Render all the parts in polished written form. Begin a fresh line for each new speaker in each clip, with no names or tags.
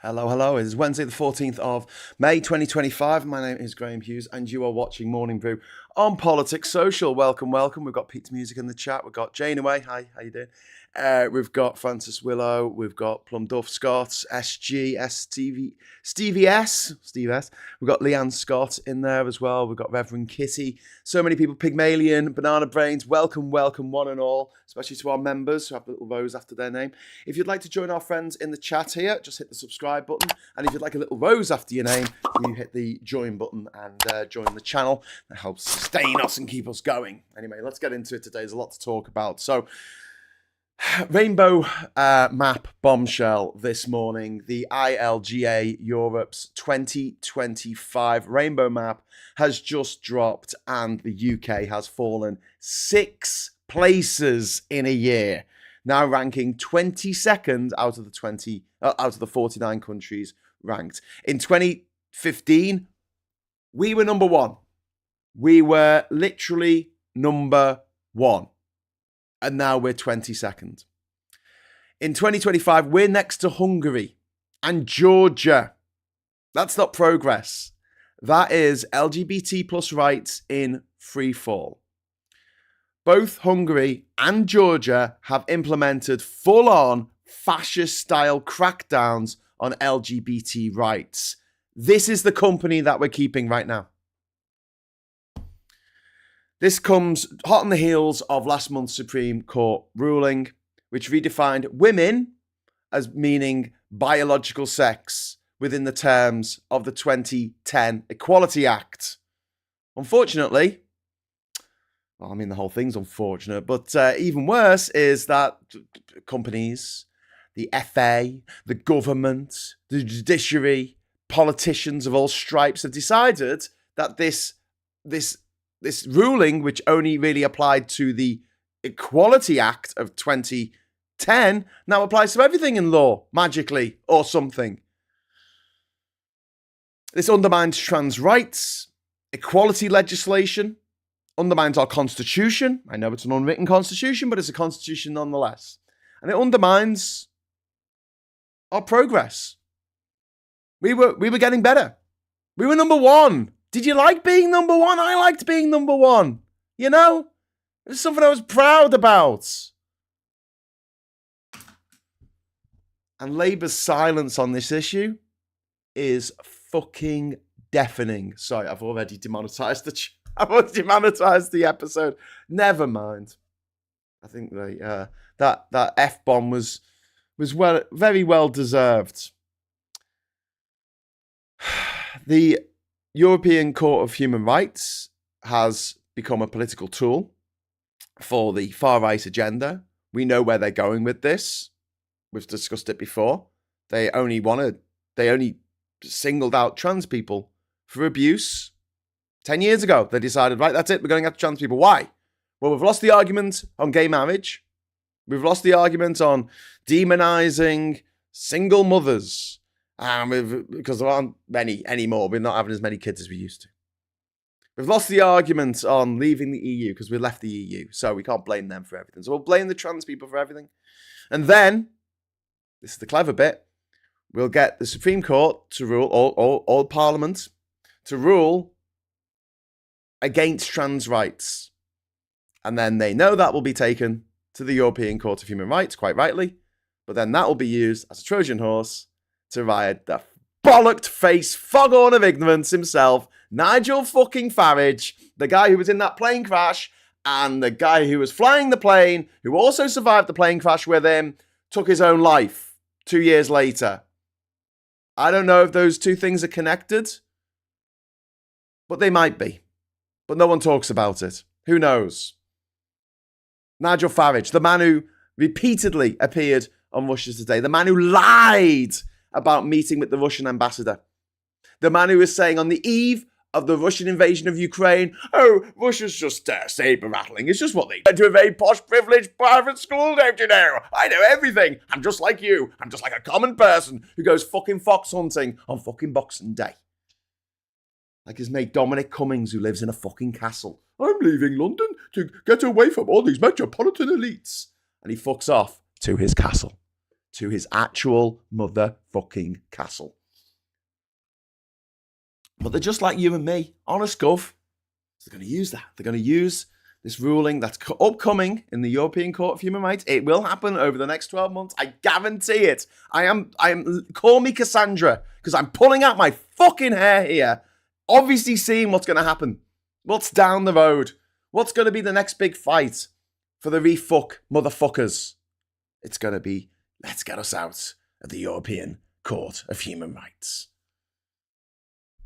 Hello, hello. It is Wednesday, the 14th of May, 2025. My name is Graham Hughes, and you are watching Morning Brew on Politics Social. Welcome, welcome. We've got Pete's Music in the chat. We've got Jane Away. Hi, how you doing? We've got Francis Willow. We've got Plum Duff Scott, SG, Stevie S. We've got Leanne Scott in there as well. We've got Reverend Kitty. So many people. Pygmalion, Banana Brains. Welcome, welcome, one and all, especially to our members who have the little rose after their name. If you'd like to join our friends in the chat here, just hit the subscribe button. And if you'd like a little rose after your name, you hit the join button and join the channel. That helps sustain us and keep us going. Anyway, let's get into it today. There's a lot to talk about. So, Rainbow Map bombshell this morning. The ILGA Europe's 2025 Rainbow Map has just dropped, and the UK has fallen 6 places in a year, now ranking 22nd out of the 49 countries ranked. In 2015, we were number one. We were literally number one. And now we're 22nd. In 2025, we're next to Hungary and Georgia. That's not progress. That is LGBT plus rights in free fall. Both Hungary and Georgia have implemented full-on fascist-style crackdowns on LGBT rights. This is the company that we're keeping right now. This comes hot on the heels of last month's Supreme Court ruling, which redefined women as meaning biological sex within the terms of the 2010 Equality Act. Unfortunately, well, I mean, the whole thing's unfortunate, but even worse is that companies, the FA, the government, the judiciary, politicians of all stripes have decided that this ruling, which only really applied to the Equality Act of 2010, now applies to everything in law, magically, or something. This undermines trans rights, equality legislation, undermines our constitution. I know it's an unwritten constitution, but it's a constitution nonetheless. And it undermines our progress. We were getting better. We were number one. Did you like being number one? I liked being number one. You know? It was something I was proud about. And Labour's silence on this issue is fucking deafening. Sorry, I've already demonetised the episode. Never mind. I think that F-bomb was very well deserved. The European Court of Human Rights has become a political tool for the far-right agenda. We know where they're going with this. We've discussed it before. They only singled out trans people for abuse. 10 years ago, they decided, right, that's it, we're going after trans people. Why? Well, we've lost the argument on gay marriage. We've lost the argument on demonizing single mothers. Because there aren't many anymore. We're not having as many kids as we used to. We've lost the argument on leaving the EU because we left the EU. So we can't blame them for everything. So we'll blame the trans people for everything. And then, this is the clever bit, we'll get the Supreme Court to rule, all Parliament, to rule against trans rights. And then they know that will be taken to the European Court of Human Rights, quite rightly. But then that will be used as a Trojan horse to ride the bollocked face foghorn of ignorance himself, Nigel fucking Farage, the guy who was in that plane crash, and the guy who was flying the plane, who also survived the plane crash with him, took his own life 2 years later. I don't know if those two things are connected, but they might be. But no one talks about it. Who knows? Nigel Farage, the man who repeatedly appeared on Russia Today, the man who lied about meeting with the Russian ambassador. The man who was saying on the eve of the Russian invasion of Ukraine, oh, Russia's just saber rattling. It's just what they went to a very posh, privileged private school, don't you know? I know everything. I'm just like you. I'm just like a common person who goes fucking fox hunting on fucking Boxing Day. Like his mate Dominic Cummings, who lives in a fucking castle. I'm leaving London to get away from all these metropolitan elites. And he fucks off to his castle. to his actual motherfucking castle. But they're just like you and me, honest gov. They're going to use that. They're going to use this ruling that's upcoming in the European Court of Human Rights. It will happen over the next 12 months. I guarantee it. I am, call me Cassandra, because I'm pulling out my fucking hair here, obviously seeing what's going to happen. What's down the road? What's going to be the next big fight for the refuck motherfuckers? It's going to be, let's get us out of the European Court of Human Rights.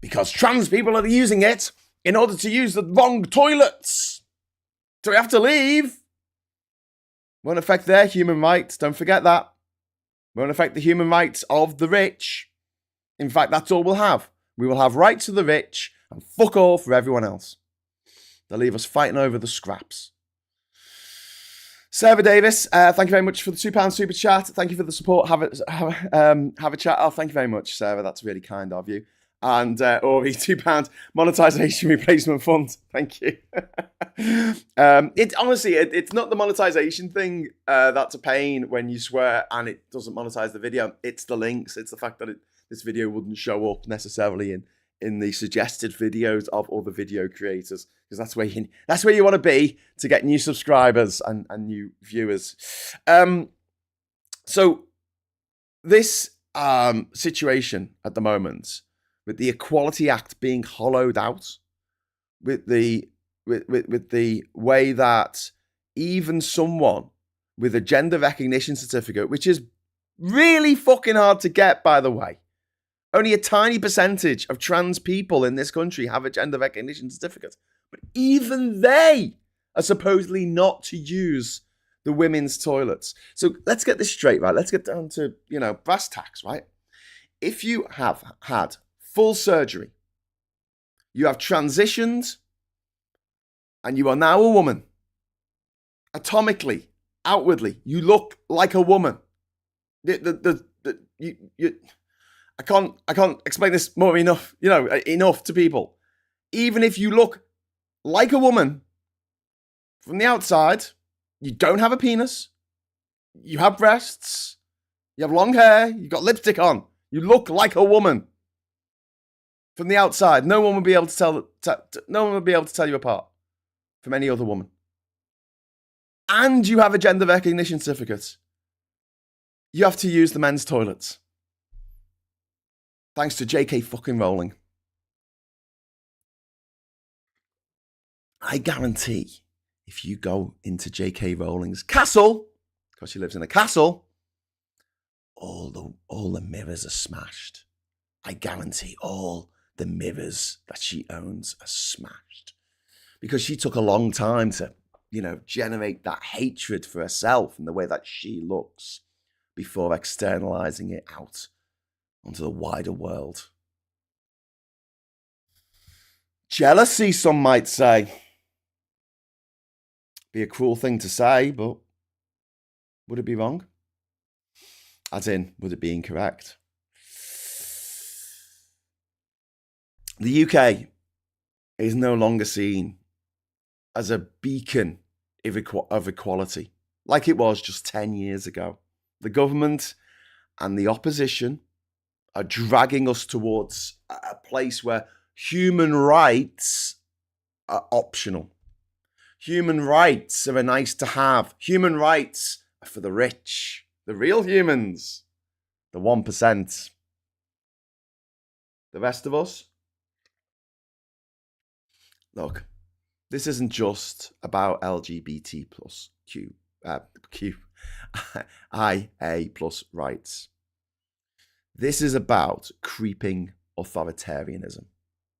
Because trans people are using it in order to use the wrong toilets. So we have to leave. Won't affect their human rights. Don't forget that. Won't affect the human rights of the rich. In fact, that's all we'll have. We will have rights for the rich and fuck all for everyone else. They'll leave us fighting over the scraps. Sarah Davis, thank you very much for the £2 super chat. Thank you for the support. Have a chat. Oh, thank you very much, Sarah. That's really kind of you. And Ori, £2 monetization replacement fund. Thank you. It's not the monetization thing that's a pain when you swear and it doesn't monetize the video. It's the links. It's the fact that this video wouldn't show up necessarily in the suggested videos of other video creators, because that's where you want to be to get new subscribers and new viewers. So this situation at the moment, with the Equality Act being hollowed out, with the way that even someone with a gender recognition certificate, which is really fucking hard to get, by the way, only a tiny percentage of trans people in this country have a gender recognition certificate, but even they are supposedly not to use the women's toilets. So let's get this straight, right? Let's get down to, brass tacks, right? If you have had full surgery, you have transitioned, and you are now a woman. Atomically, outwardly, you look like a woman. I can't explain this more enough to people. Even if you look like a woman from the outside, you don't have a penis, you have breasts, you have long hair, you've got lipstick on, you look like a woman. From the outside, no one will be able to tell you apart from any other woman. And you have a gender recognition certificate. You have to use the men's toilets. Thanks to J.K. fucking Rowling. I guarantee if you go into J.K. Rowling's castle, because she lives in a castle, all the mirrors are smashed. I guarantee all the mirrors that she owns are smashed, because she took a long time to, generate that hatred for herself and the way that she looks before externalizing it out onto the wider world. Jealousy, some might say. Be a cruel thing to say, but would it be wrong? As in, would it be incorrect? The UK is no longer seen as a beacon of equality like it was just 10 years ago. The government and the opposition are dragging us towards a place where human rights are optional. Human rights are a nice to have. Human rights are for the rich, the real humans, the 1%. The rest of us, look, this isn't just about LGBT plus IA plus rights. This is about creeping authoritarianism.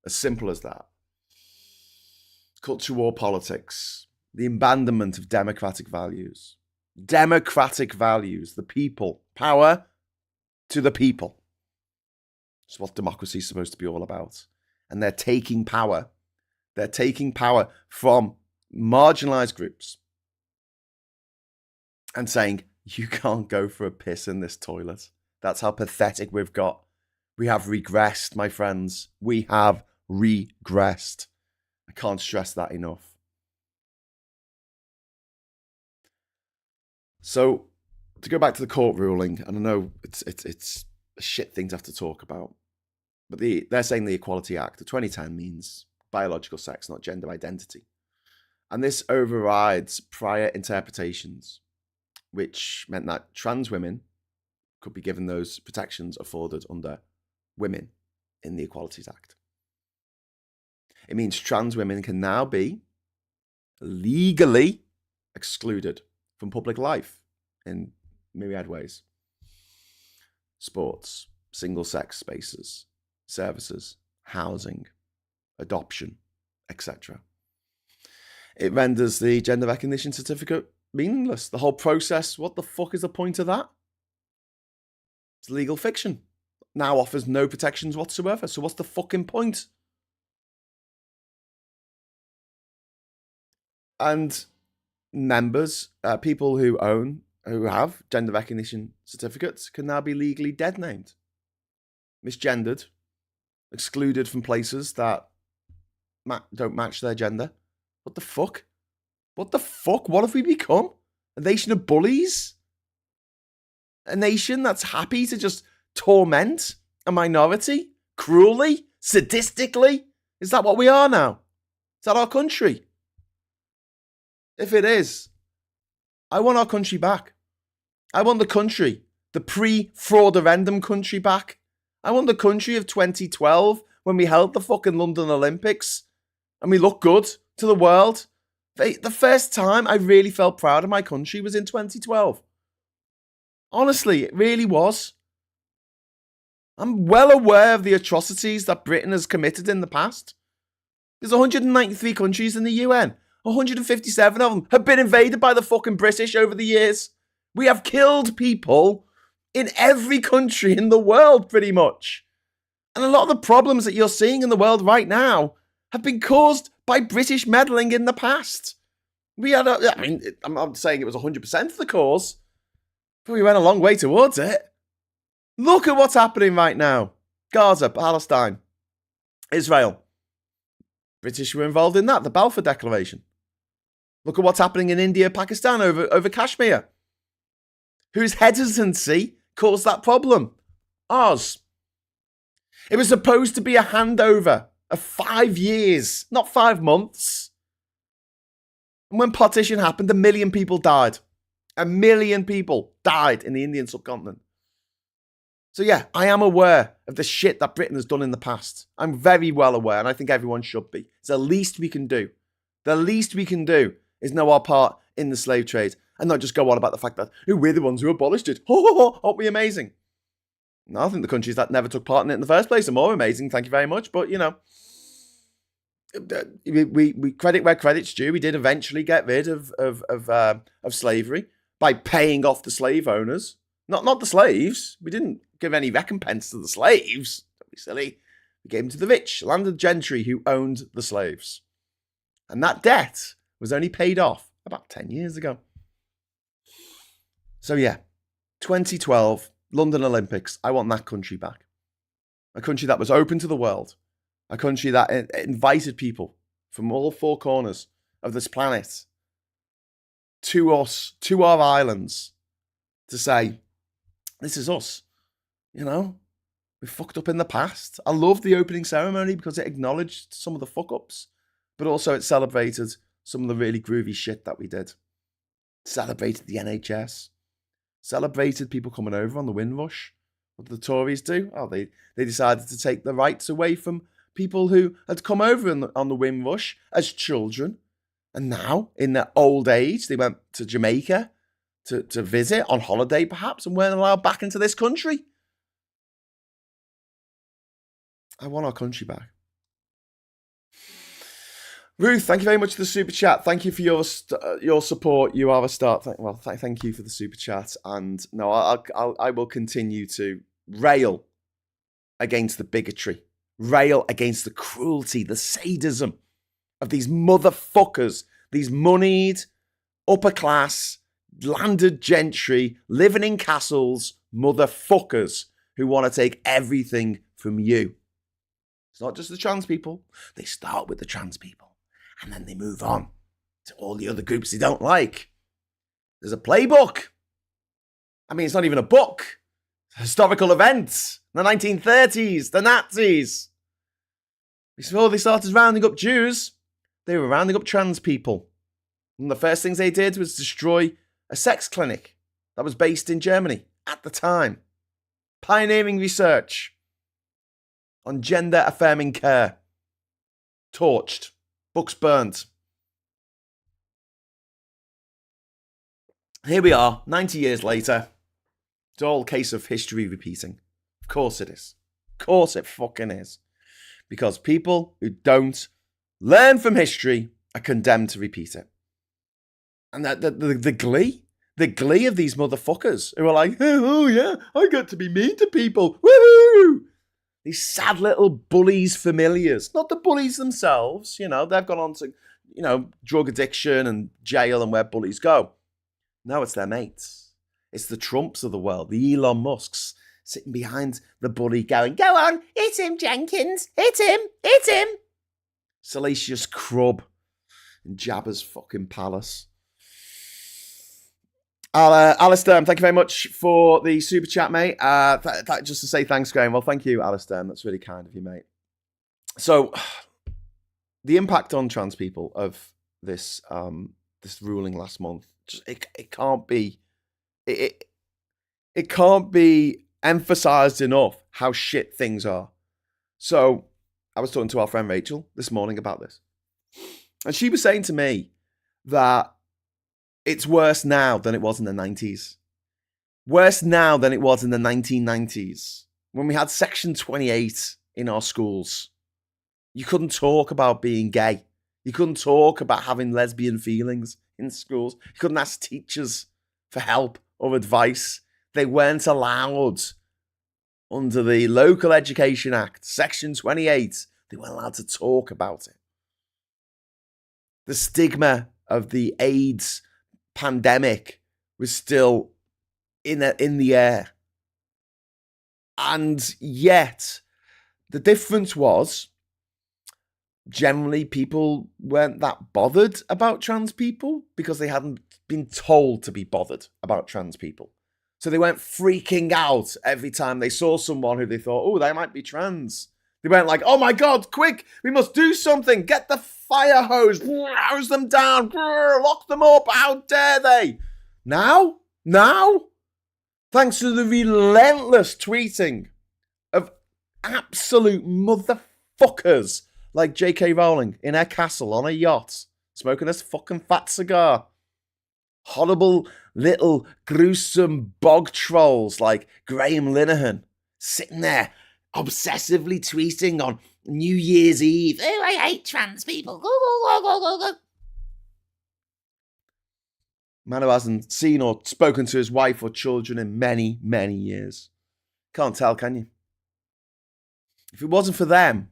As simple as that. Culture war politics, the abandonment of democratic values. Democratic values, the people, power to the people. It's what democracy is supposed to be all about. And they're taking power. They're taking power from marginalized groups and saying, you can't go for a piss in this toilet. That's how pathetic we've got. We have regressed, my friends. We have regressed. I can't stress that enough. So to go back to the court ruling, and I know it's a shit thing to have to talk about, but they're saying the Equality Act of 2010 means biological sex, not gender identity. And this overrides prior interpretations, which meant that trans women could be given those protections afforded under women in the Equalities Act. It means trans women can now be legally excluded from public life in myriad ways. Sports, single-sex spaces, services, housing, adoption, etc. It renders the gender recognition certificate meaningless. The whole process, what the fuck is the point of that? It's legal fiction. Now offers no protections whatsoever. So what's the fucking point? And members, people who have gender recognition certificates can now be legally dead named, misgendered, excluded from places that don't match their gender. What the fuck? What the fuck? What have we become? A nation of bullies? A nation that's happy to just torment a minority cruelly, sadistically? Is that what we are now? Is that our country? If it is, I want our country back. I want the country, the pre-fraudurandum country back. I want the country of 2012 when we held the fucking London Olympics and we looked good to the world. The first time I really felt proud of my country was in 2012. Honestly, it really was. I'm well aware of the atrocities that Britain has committed in the past. There's 193 countries in the UN. 157 of them have been invaded by the fucking British over the years. We have killed people in every country in the world, pretty much. And a lot of the problems that you're seeing in the world right now have been caused by British meddling in the past. I'm not saying it was 100% of the cause, but we went a long way towards it. Look at what's happening right now. Gaza, Palestine, Israel. British were involved in that, the Balfour Declaration. Look at what's happening in India, Pakistan over Kashmir. Whose hesitancy caused that problem? Ours. It was supposed to be a handover of 5 years, not 5 months. And when partition happened, 1 million people died. 1 million people died in the Indian subcontinent. So yeah, I am aware of the shit that Britain has done in the past. I'm very well aware, and I think everyone should be. It's the least we can do. The least we can do is know our part in the slave trade and not just go on about the fact that we're the ones who abolished it. Aren't we amazing? No, I think the countries that never took part in it in the first place are more amazing. Thank you very much. But, you know, we credit where credit's due. We did eventually get rid of slavery by paying off the slave owners. Not the slaves. We didn't give any recompense to the slaves. Don't be silly. We gave them to the rich, landed gentry who owned the slaves. And that debt was only paid off about 10 years ago. So yeah, 2012, London Olympics. I want that country back. A country that was open to the world. A country that invited people from all 4 corners of this planet to us, to our islands, to say, this is us. You know, we fucked up in the past. I loved the opening ceremony because it acknowledged some of the fuck-ups, but also it celebrated some of the really groovy shit that we did. Celebrated the NHS. Celebrated people coming over on the Windrush. What did the Tories do? Oh, they decided to take the rights away from people who had come over on the Windrush as children. And now, in their old age, they went to Jamaica to visit, on holiday perhaps, and weren't allowed back into this country. I want our country back. Ruth, thank you very much for the super chat. Thank you for your support. You are a start. Thank you for the super chat. And no, I will continue to rail against the bigotry, rail against the cruelty, the sadism of these motherfuckers, these moneyed, upper class, landed gentry, living in castles, motherfuckers who want to take everything from you. It's not just the trans people. They start with the trans people. And then they move on to all the other groups they don't like. There's a playbook. I mean, it's not even a book. Historical events. The 1930s, the Nazis. Before they started rounding up Jews, they were rounding up trans people. And the first things they did was destroy a sex clinic that was based in Germany at the time. Pioneering research on gender-affirming care. Torched. Books burnt. Here we are, 90 years later. It's all a case of history repeating. Of course it is. Of course it fucking is. Because people who don't learn from history are condemned to repeat it. And the glee of these motherfuckers who are like, oh yeah, I got to be mean to people. Woohoo! These sad little bullies familiars. Not the bullies themselves, they've gone on to, drug addiction and jail and where bullies go. No, it's their mates. It's the Trumps of the world, the Elon Musks, sitting behind the bully going, go on, hit him, Jenkins, hit him. Salacious Crub in Jabba's fucking palace. Alistair, thank you very much for the super chat, mate. Just to say thanks, Graham. Well, thank you, Alistair. That's really kind of you, mate. So, the impact on trans people of this this ruling last month, it can't be it can't be emphasized enough how shit things are. So, I was talking to our friend Rachel this morning about this, and she was saying to me that it's worse now than it was in the 90s. Worse now than it was in the 1990s, when we had Section 28 in our schools. You couldn't talk about being gay. You couldn't talk about having lesbian feelings in schools. You couldn't ask teachers for help or advice. They weren't allowed under the Local Education Act, Section 28. They weren't allowed to talk about it. The stigma of the AIDS pandemic was still in the air. And yet, the difference was, generally people weren't that bothered about trans people because they hadn't been told to be bothered about trans people. So they weren't freaking out every time they saw someone who they thought, oh, they might be trans. They weren't like, oh my God, quick, we must do something. Get the fire hose, hose them down, lock them up. How dare they? Now, thanks to the relentless tweeting of absolute motherfuckers like J.K. Rowling in her castle on a yacht, smoking this fucking fat cigar. Horrible little gruesome bog trolls like Graham Linehan sitting there obsessively tweeting on New Year's Eve. Oh, I hate trans people. Go. Man who hasn't seen or spoken to his wife or children in many, many years. Can't tell, can you? If it wasn't for them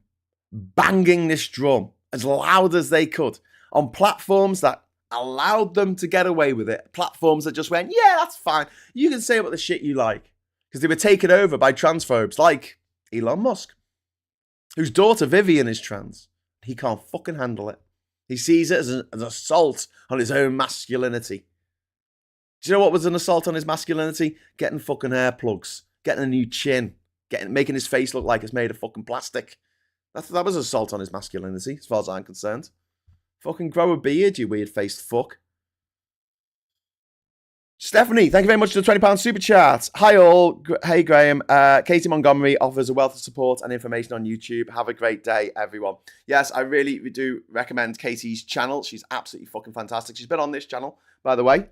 banging this drum as loud as they could on platforms that allowed them to get away with it, platforms that just went, yeah, that's fine. You can say what the shit you like. Because they were taken over by transphobes like Elon Musk, whose daughter Vivian is trans. He can't fucking handle it. He sees it as an assault on his own masculinity. Do you know what was an assault on his masculinity? Getting fucking hair plugs, getting a new chin, making his face look like it's made of fucking plastic. That was an assault on his masculinity, as far as I'm concerned. Fucking grow a beard, you weird-faced fuck. Stephanie, thank you very much for the £20 super chat. Hi all. Hey Graham. Katie Montgomery offers a wealth of support and information on YouTube. Have a great day, everyone. Yes, I really do recommend Katie's channel. She's absolutely fucking fantastic. She's been on this channel, by the way.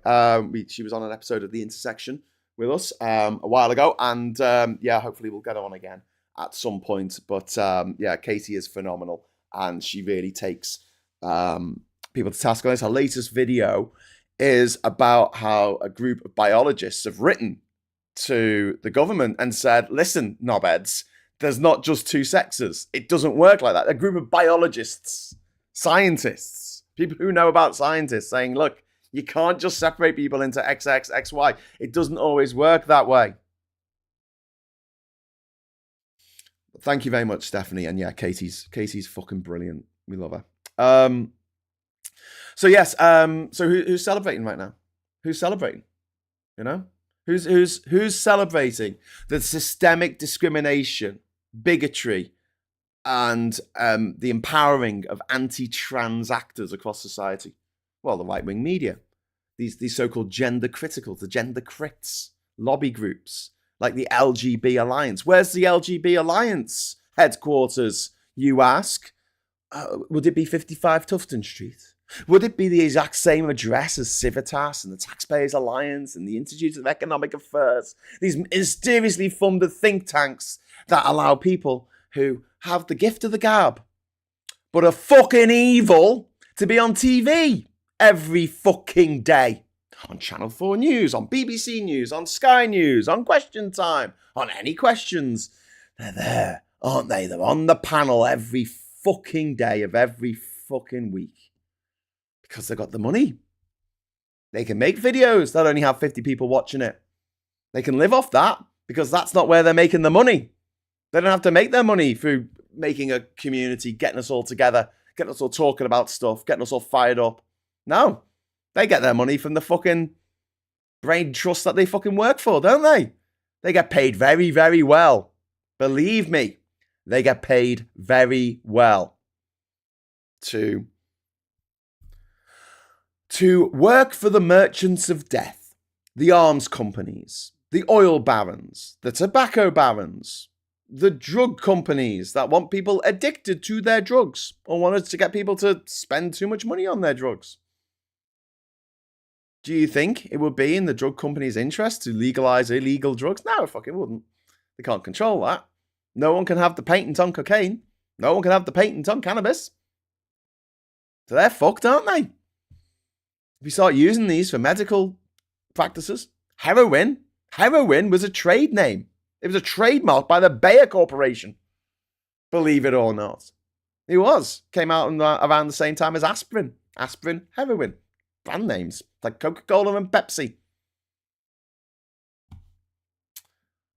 She was on an episode of The Intersection with us a while ago. And yeah, hopefully we'll get her on again at some point. But yeah, Katie is phenomenal. And she really takes people to task on this. Her latest video is about how a group of biologists have written to the government and said, listen, knobheads, there's not just two sexes. It doesn't work like that. A group of biologists, scientists, people who know about scientists saying, look, you can't just separate people into XX, XY. It doesn't always work that way. Thank you very much, Stephanie. And yeah, Katie's fucking brilliant. We love her. So yes, so who's celebrating right now? Who's celebrating? You know? Who's celebrating the systemic discrimination, bigotry, and the empowering of anti-trans actors across society? Well, the right-wing media, these so-called gender criticals, the gender crits, lobby groups like the LGB Alliance. Where's the LGB Alliance headquarters, you ask? Would it be 55 Tufton Street? Would it be the exact same address as Civitas and the Taxpayers Alliance and the Institute of Economic Affairs? These mysteriously funded think tanks that allow people who have the gift of the gab but are fucking evil to be on TV every fucking day. On Channel 4 News, on BBC News, on Sky News, on Question Time, on Any Questions. They're there, aren't they? They're on the panel every fucking day of every fucking week. Because they've got the money. They can make videos that only have 50 people watching it. They can live off that because that's not where they're making the money. They don't have to make their money through making a community, getting us all together, getting us all talking about stuff, getting us all fired up. No. They get their money from the fucking brain trust that they fucking work for, don't they? They get paid very, very well. Believe me, they get paid very well to work for the merchants of death, the arms companies, the oil barons, the tobacco barons, the drug companies that want people addicted to their drugs or wanted to get people to spend too much money on their drugs. Do you think it would be in the drug company's interest to legalize illegal drugs? No, it fucking wouldn't. They can't control that. No one can have the patent on cocaine. No one can have the patent on cannabis. So they're fucked, aren't they? If you start using these for medical practices, heroin was a trade name. It was a trademark by the Bayer Corporation. Believe it or not. It was. Came out around the same time as aspirin. Aspirin, heroin. Brand names like Coca-Cola and Pepsi.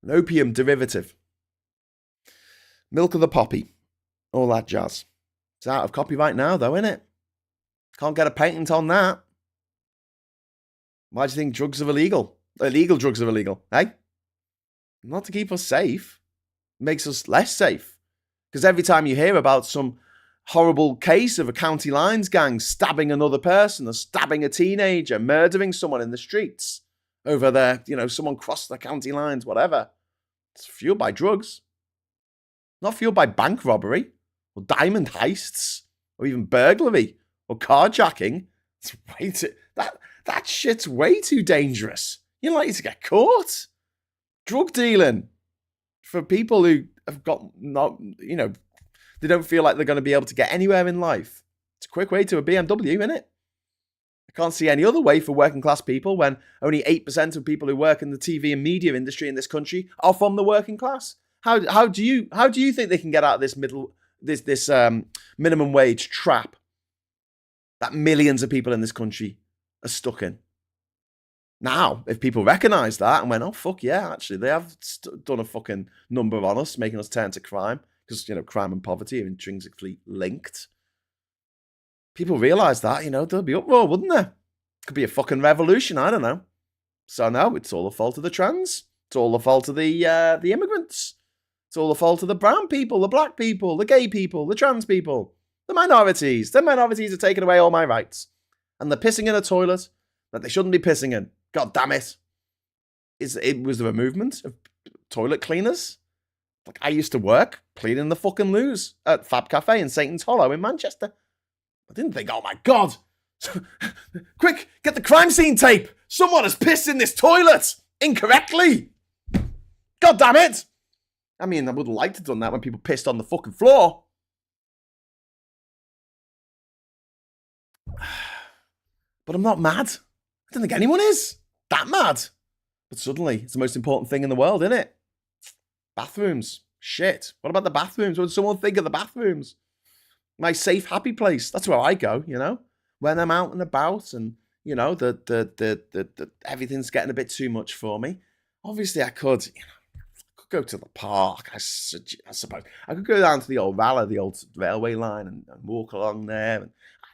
An opium derivative. Milk of the poppy. All that jazz. It's out of copyright now, though, isn't it? Can't get a patent on that. Why do you think drugs are illegal? Illegal drugs are illegal, eh? Not to keep us safe. It makes us less safe. Because every time you hear about some horrible case of a county lines gang stabbing another person or stabbing a teenager, murdering someone in the streets over there, someone crossed the county lines, whatever. It's fueled by drugs. Not fueled by bank robbery or diamond heists or even burglary or carjacking. It's way too, that shit's way too dangerous. You're likely to get caught. Drug dealing for people who have got they don't feel like they're going to be able to get anywhere in life. It's a quick way to a BMW, isn't it? I can't see any other way for working class people when only 8% of people who work in the TV and media industry in this country are from the working class. How do you think they can get out of this minimum wage trap that millions of people in this country are stuck in? Now, if people recognise that and went, oh, fuck yeah, actually, they have done a fucking number on us, making us turn to crime, because, crime and poverty are intrinsically linked. People realise that, there'll be uproar, wouldn't there? Could be a fucking revolution, I don't know. So no, it's all the fault of the trans. It's all the fault of the immigrants. It's all the fault of the brown people, the black people, the gay people, the trans people, the minorities. The minorities are taking away all my rights. And they're pissing in a toilet that they shouldn't be pissing in. God damn it. Was there a movement of toilet cleaners? Like, I used to work cleaning the fucking loos at Fab Cafe in Satan's Hollow in Manchester. I didn't think, oh my God. Quick, get the crime scene tape. Someone has pissed in this toilet incorrectly. God damn it. I mean, I would have liked to have done that when people pissed on the fucking floor. But I'm not mad. I don't think anyone is that mad. But suddenly, it's the most important thing in the world, isn't it? Bathrooms. Shit. What about the bathrooms? What would someone think of the bathrooms? My safe, happy place. That's where I go, when I'm out and about and, the everything's getting a bit too much for me. Obviously, I could go to the park, I suppose. I could go down to the old Valor, the old railway line and walk along there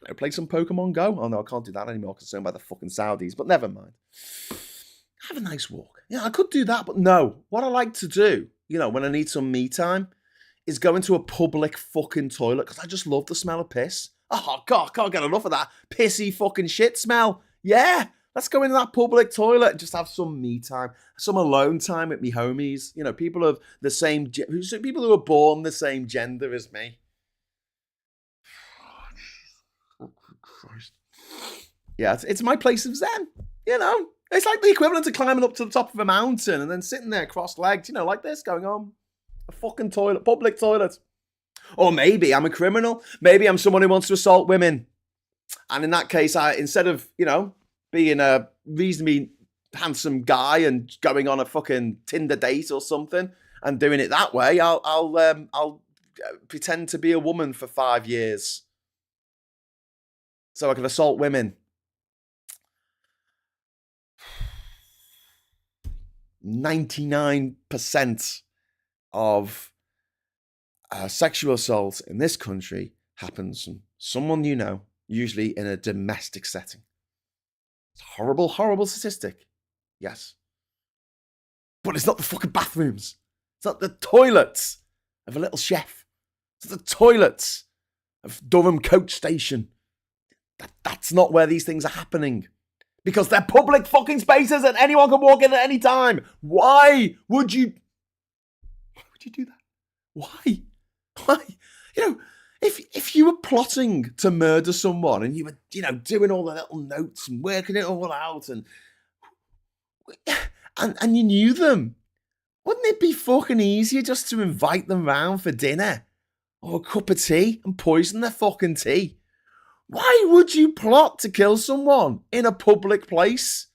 and play some Pokemon Go. Oh, no, I can't do that anymore because it's owned by the fucking Saudis, but never mind. have a nice walk. Yeah, I could do that, but no. What I like to do, when I need some me time, is go into a public fucking toilet because I just love the smell of piss. Oh, God, I can't get enough of that pissy fucking shit smell. Yeah, let's go into that public toilet and just have some me time, some alone time with me homies. People of the same, people who are born the same gender as me. Oh, Christ. Yeah, it's my place of zen, It's like the equivalent of climbing up to the top of a mountain and then sitting there cross-legged, like this, going on a fucking toilet, public toilet. Or maybe I'm a criminal. Maybe I'm someone who wants to assault women. And in that case, instead of, being a reasonably handsome guy and going on a fucking Tinder date or something and doing it that way, I'll pretend to be a woman for 5 years so I can assault women. 99% of sexual assault in this country happens from someone usually in a domestic setting. It's a horrible, horrible statistic. Yes. But it's not the fucking bathrooms. It's not the toilets of a little chef. It's not the toilets of Durham Coach Station. That's not where these things are happening. Because they're public fucking spaces and anyone can walk in at any time. Why would you do that? Why? If you were plotting to murder someone and you were, doing all the little notes and working it all out and you knew them, wouldn't it be fucking easier just to invite them round for dinner or a cup of tea and poison their fucking tea? Why would you plot to kill someone in a public place?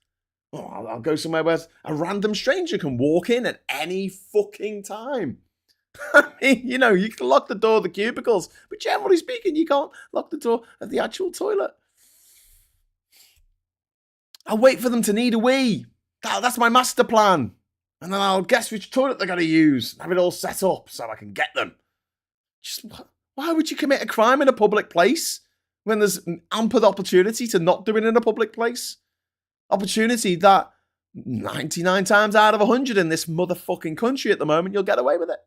Oh, I'll go somewhere where a random stranger can walk in at any fucking time. I mean, you can lock the door of the cubicles, but generally speaking, you can't lock the door of the actual toilet. I'll wait for them to need a wee. That's my master plan. And then I'll guess which toilet they're going to use and have it all set up so I can get them. Why would you commit a crime in a public place when there's ample opportunity to not do it in a public place? Opportunity that 99 times out of 100 in this motherfucking country at the moment, you'll get away with it.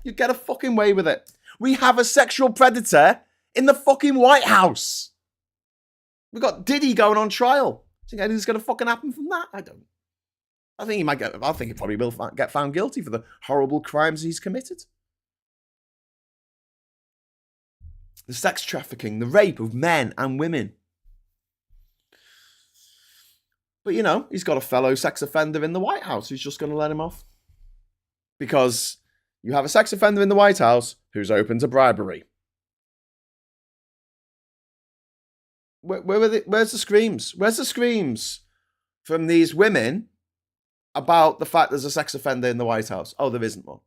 You get a fucking way with it. We have a sexual predator in the fucking White House. We've got Diddy going on trial. Think anything's going to fucking happen from that? I don't. I think he probably will get found guilty for the horrible crimes he's committed. The sex trafficking, the rape of men and women. But, he's got a fellow sex offender in the White House who's just going to let him off. Because you have a sex offender in the White House who's open to bribery. Where's the screams? Where's the screams from these women about the fact there's a sex offender in the White House? Oh, there isn't one.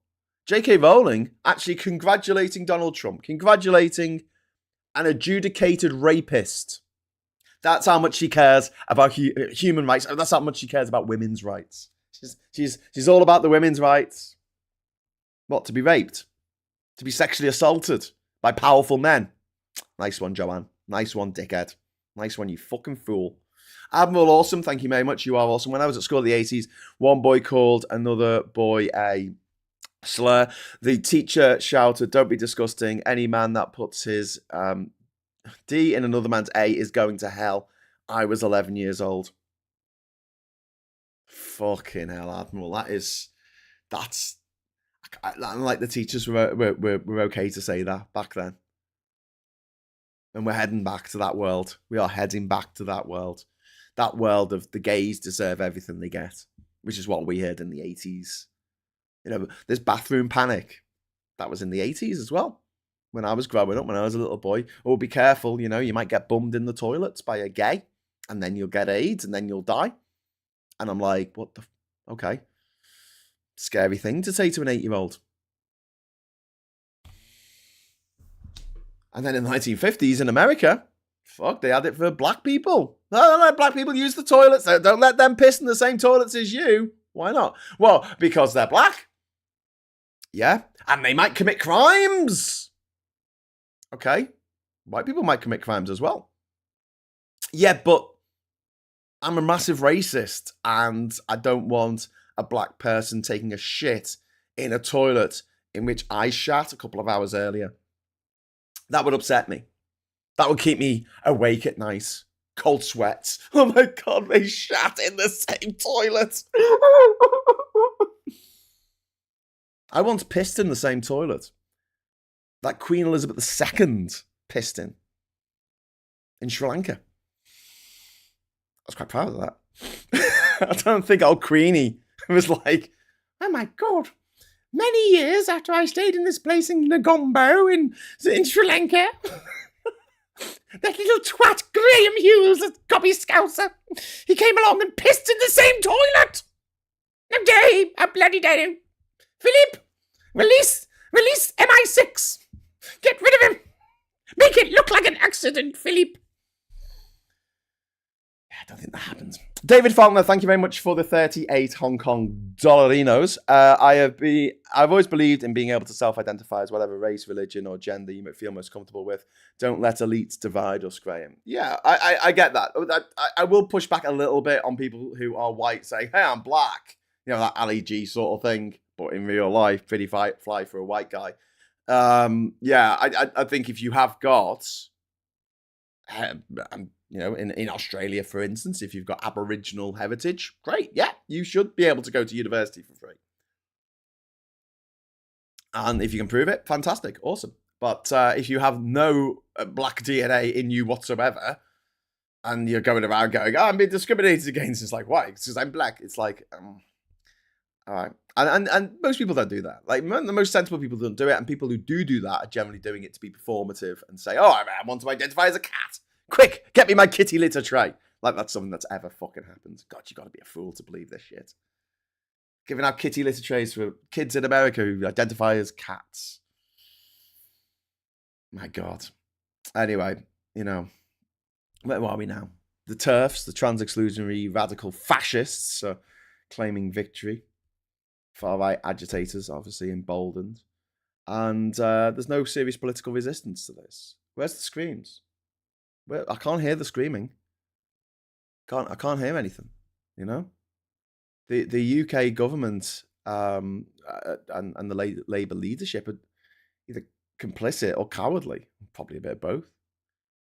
J.K. Rowling actually congratulating Donald Trump, congratulating an adjudicated rapist. That's how much she cares about human rights. That's how much she cares about women's rights. She's all about the women's rights. What, to be raped? To be sexually assaulted by powerful men? Nice one, Joanne. Nice one, dickhead. Nice one, you fucking fool. Admiral Awesome, thank you very much. You are awesome. When I was at school in the 80s, one boy called another boy a slur. The teacher shouted, "Don't be disgusting. Any man that puts his D in another man's A is going to hell." I was 11 years old. Fucking hell, Admiral. That's like the teachers were okay to say that back then. And we're heading back to that world. We are heading back to that world. That world of the gays deserve everything they get, which is what we heard in the 80s. There's bathroom panic. That was in the 80s as well. When I was growing up, when I was a little boy. Oh, be careful, you might get bummed in the toilets by a gay, and then you'll get AIDS, and then you'll die. And I'm like, what the... Okay. Scary thing to say to an 8-year-old. And then in the 1950s in America, they had it for black people. No, don't let black people use the toilets. Don't let them piss in the same toilets as you. Why not? Well, because they're black. Yeah. And they might commit crimes. Okay. White people might commit crimes as well. Yeah, but I'm a massive racist and I don't want a black person taking a shit in a toilet in which I shat a couple of hours earlier. That would upset me. That would keep me awake at night. Cold sweats. Oh my God, they shat in the same toilet. I once pissed in the same toilet that Queen Elizabeth II pissed in Sri Lanka. I was quite proud of that. I don't think old Queenie was like, oh my God, many years after I stayed in this place in Negombo in Sri Lanka, that little twat Graham Hughes, that gobby scouser, he came along and pissed in the same toilet. How dare he? How bloody dare him? Philip, release MI6. Get rid of him. Make it look like an accident, Philip. I don't think that happens. David Faulkner, thank you very much for the 38 Hong Kong dollarinos. I've always believed in being able to self-identify as whatever race, religion, or gender you might feel most comfortable with. Don't let elites divide us, Graham. Yeah, I get that. I will push back a little bit on people who are white saying, hey, I'm black. You know, that Ali G sort of thing. But in real life, pretty fly for a white guy. Yeah, I think if you have got... you know, in Australia, for instance, if you've got Aboriginal heritage, great. Yeah, you should be able to go to university for free. And if you can prove it, fantastic, awesome. But if you have no black DNA in you whatsoever, and you're going around going, oh, I'm being discriminated against, it's like, why? It's because I'm black. It's like, all right. And most people don't do that. Like, the most sensible people don't do it, and people who do that are generally doing it to be performative and say, oh, I want to identify as a cat. Quick, get me my kitty litter tray. Like, that's something that's ever fucking happened. God, you got to be a fool to believe this shit. Giving out kitty litter trays for kids in America who identify as cats. My God. Anyway, you know, where are we now? The TERFs, the trans-exclusionary radical fascists, are claiming victory. Far-right agitators, obviously, emboldened. And there's no serious political resistance to this. Where's the screams? I can't hear the screaming. I can't hear anything. You know, the UK government and the Labour leadership are either complicit or cowardly, probably a bit of both.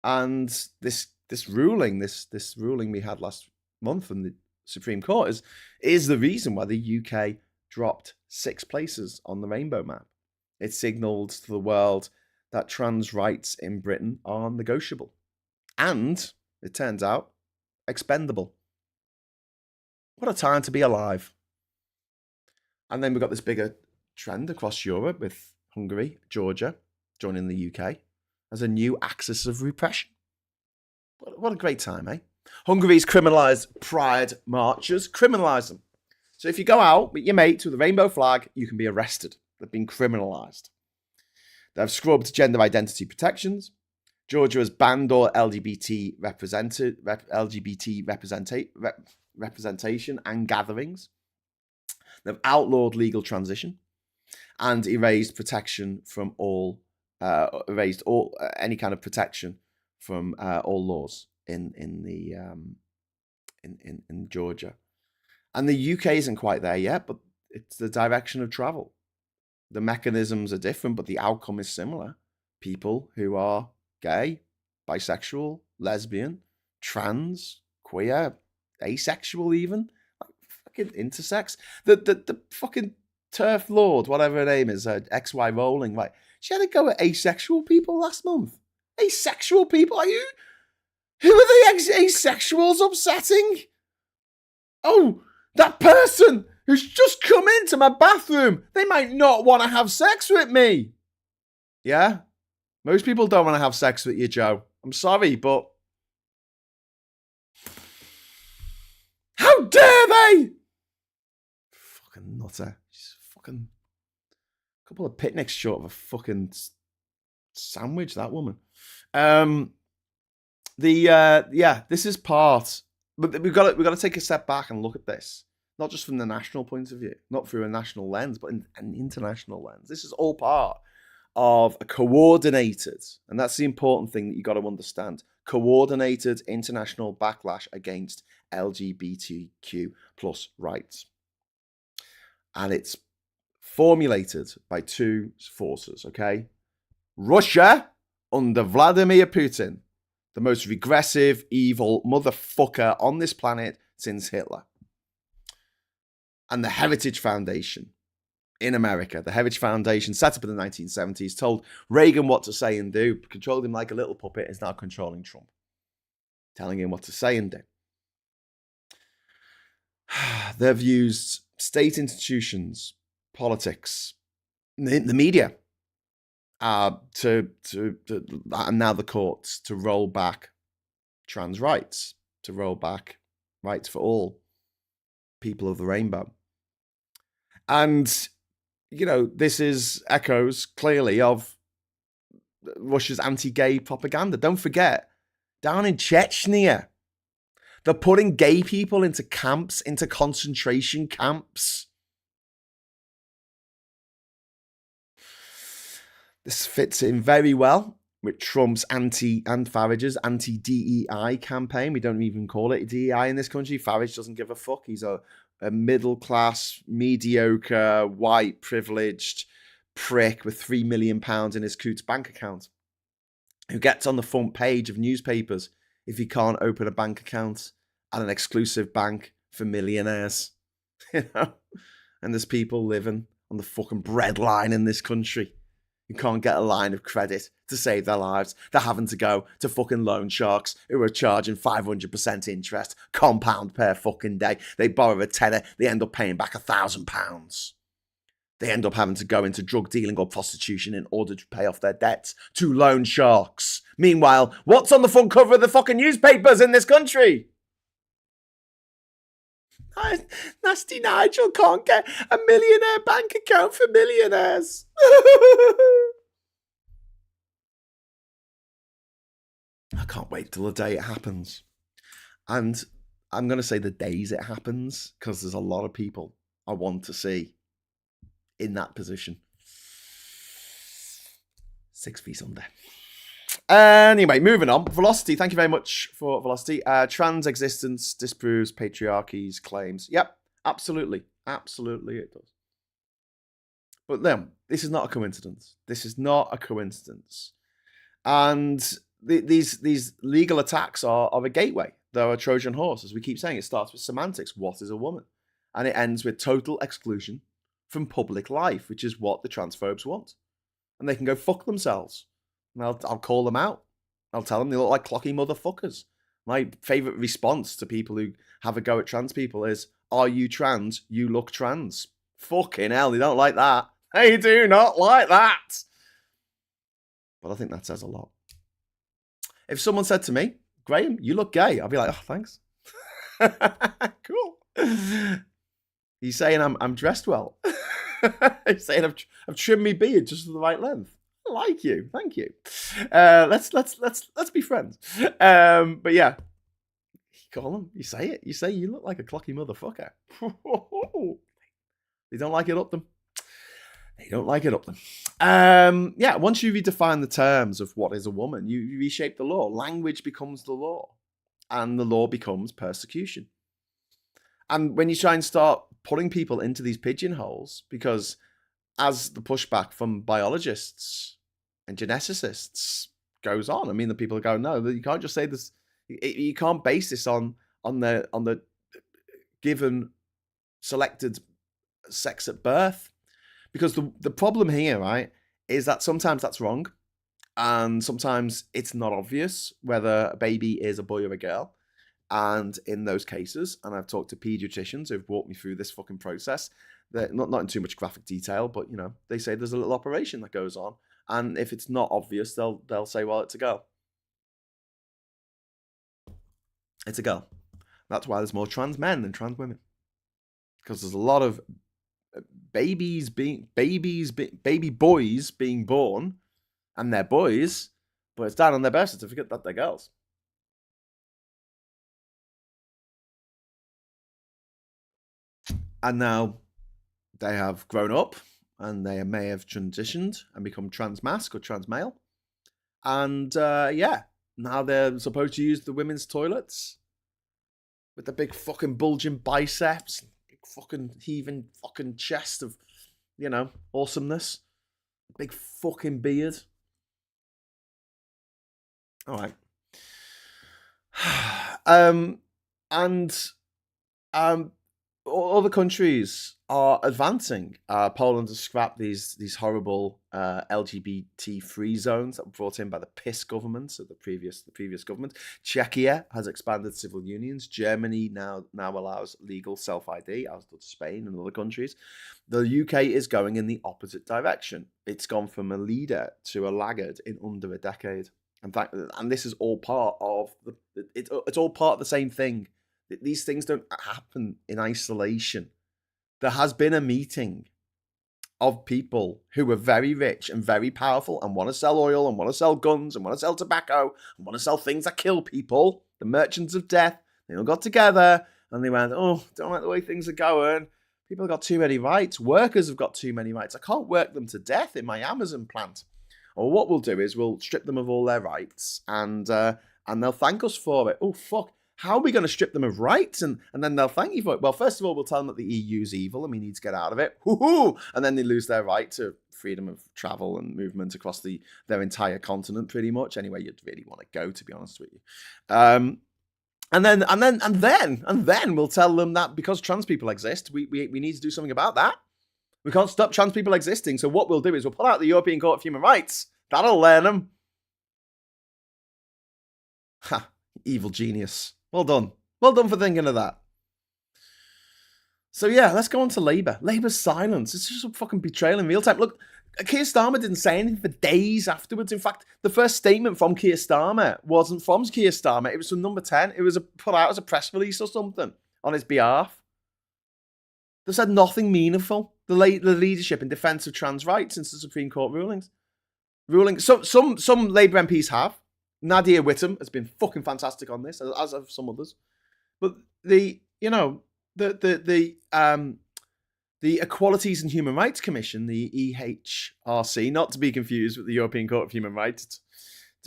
And this ruling we had last month from the Supreme Court is the reason why the UK dropped 6 places on the Rainbow Map. It signalled to the world that trans rights in Britain are negotiable. And, it turns out, expendable. What a time to be alive. And then we've got this bigger trend across Europe with Hungary, Georgia, joining the UK as a new axis of repression. What a great time, eh? Hungary's criminalised pride marchers. Criminalise them. So if you go out with your mates with a rainbow flag, you can be arrested. They've been criminalised. They've scrubbed gender identity protections. Georgia has banned all LGBT representation and gatherings. They've outlawed legal transition and erased protection from any kind of protection from all laws in Georgia. And the UK isn't quite there yet, but it's the direction of travel. The mechanisms are different, but the outcome is similar. People who are gay, bisexual, lesbian, trans, queer, asexual even, like fucking intersex. The fucking TERF Lord, whatever her name is, XY Rowling, like, she had to go at asexual people last month. Asexual people? Are you? Who are the asexuals upsetting? Oh, that person who's just come into my bathroom. They might not want to have sex with me. Yeah? Most people don't want to have sex with you, Joe. I'm sorry, but... How dare they? Fucking nutter. She's fucking... A couple of picnics short of a fucking sandwich, that woman. This is part... But we've got to take a step back and look at this. Not just from the national point of view. Not through a national lens, but in an international lens. This is all part of a coordinated, and that's the important thing that you got to understand, coordinated international backlash against LGBTQ plus rights. And it's formulated by two forces, okay? Russia under Vladimir Putin, the most regressive, evil motherfucker on this planet since Hitler. And the Heritage Foundation in America. The Heritage Foundation, set up in the 1970s, told Reagan what to say and do, controlled him like a little puppet, is now controlling Trump, telling him what to say and do. They've used state institutions, politics, the media, and now the courts to roll back trans rights, to roll back rights for all people of the rainbow. And, you know, this is echoes clearly of Russia's anti-gay propaganda. Don't forget, down in Chechnya, they're putting gay people into camps, into concentration camps. This fits in very well with Trump's and Farage's anti-DEI campaign. We don't even call it DEI in this country. Farage doesn't give a fuck. He's a middle-class, mediocre, white, privileged prick with £3 million in his Coots bank account who gets on the front page of newspapers if he can't open a bank account at an exclusive bank for millionaires. You know? And there's people living on the fucking breadline in this country who can't get a line of credit to save their lives. They're having to go to fucking loan sharks who are charging 500% interest, compound per fucking day. They borrow a tenner, they end up paying back £1,000. They end up having to go into drug dealing or prostitution in order to pay off their debts to loan sharks. Meanwhile, what's on the front cover of the fucking newspapers in this country? Nasty Nigel can't get a millionaire bank account for millionaires. I can't wait till the day it happens. And I'm going to say the days it happens, because there's a lot of people I want to see in that position. 6 feet under. Anyway, moving on. Velocity, thank you very much for Velocity. Trans existence disproves patriarchy's claims. Yep, absolutely. Absolutely it does. But then, this is not a coincidence. This is not a coincidence. And these legal attacks are a gateway. They're a Trojan horse, as we keep saying. It starts with semantics. What is a woman? And it ends with total exclusion from public life, which is what the transphobes want. And they can go fuck themselves. And I'll call them out. I'll tell them they look like clocky motherfuckers. My favourite response to people who have a go at trans people is, are you trans? You look trans. Fucking hell, they don't like that. They do not like that. But I think that says a lot. If someone said to me, Graham, you look gay, I'd be like, oh, thanks. Cool. He's saying I'm dressed well. He's saying I've trimmed my beard just to the right length. I like you, thank you. Let's be friends. But yeah, you call them. You say it. You say you look like a clocky motherfucker. They don't like it up them. They don't like it up them. Yeah, once you redefine the terms of what is a woman, you reshape the law. Language becomes the law, and the law becomes persecution. And when you try and start putting people into these pigeonholes, because as the pushback from biologists and geneticists goes on, I mean, the people go, no, you can't just say this. You can't base this on the given selected sex at birth, because the problem here, right, is that sometimes that's wrong, and sometimes it's not obvious whether a baby is a boy or a girl. And in those cases, and I've talked to pediatricians who've walked me through this fucking process, that not in too much graphic detail, but you know, they say there's a little operation that goes on, and if it's not obvious, they'll say, well, it's a girl. It's a girl. That's why there's more trans men than trans women, because there's a lot of baby boys being born, and they're boys, but it's down on their birth certificate that they're girls. And now they have grown up, and they may have transitioned and become trans-masc or trans-male. And yeah, now they're supposed to use the women's toilets. with the big fucking bulging biceps, big fucking heaving fucking chest of, awesomeness. Big fucking beard. All right. And other countries are advancing. Poland has scrapped these horrible LGBT free zones that were brought in by the piss government of the previous government. Czechia has expanded civil unions. Germany now allows legal self-ID, as does Spain and other countries. The UK is going in the opposite direction. It's gone from a leader to a laggard in under a decade. In fact, and this is all part of it's all part of the same thing. These things don't happen in isolation. There has been a meeting of people who are very rich and very powerful and want to sell oil and want to sell guns and want to sell tobacco and want to sell things that kill people. The merchants of death. They all got together and they went, oh, don't like the way things are going. People have got too many rights. Workers have got too many rights. I can't work them to death in my Amazon plant. Or what we'll do is we'll strip them of all their rights and they'll thank us for it. Oh, fuck. How are we going to strip them of rights? And then they'll thank you for it. Well, first of all, we'll tell them that the EU's evil and we need to get out of it. Woohoo! And then they lose their right to freedom of travel and movement across their entire continent, pretty much. Anywhere you'd really want to go, to be honest with you. And then we'll tell them that because trans people exist, we need to do something about that. We can't stop trans people existing. So what we'll do is we'll pull out the European Court of Human Rights. That'll learn them. Ha! Evil genius. Well done. Well done for thinking of that. So yeah, let's go on to Labour. Labour's silence. It's just a fucking betrayal in real time. Look, Keir Starmer didn't say anything for days afterwards. In fact, the first statement from Keir Starmer wasn't from Keir Starmer. It was from Number 10. It was put out as a press release or something on his behalf. They said nothing meaningful. The leadership in defence of trans rights since the Supreme Court rulings. Some Labour MPs have. Nadia Whittome has been fucking fantastic on this, as have some others. But the Equalities and Human Rights Commission, the EHRC, not to be confused with the European Court of Human Rights.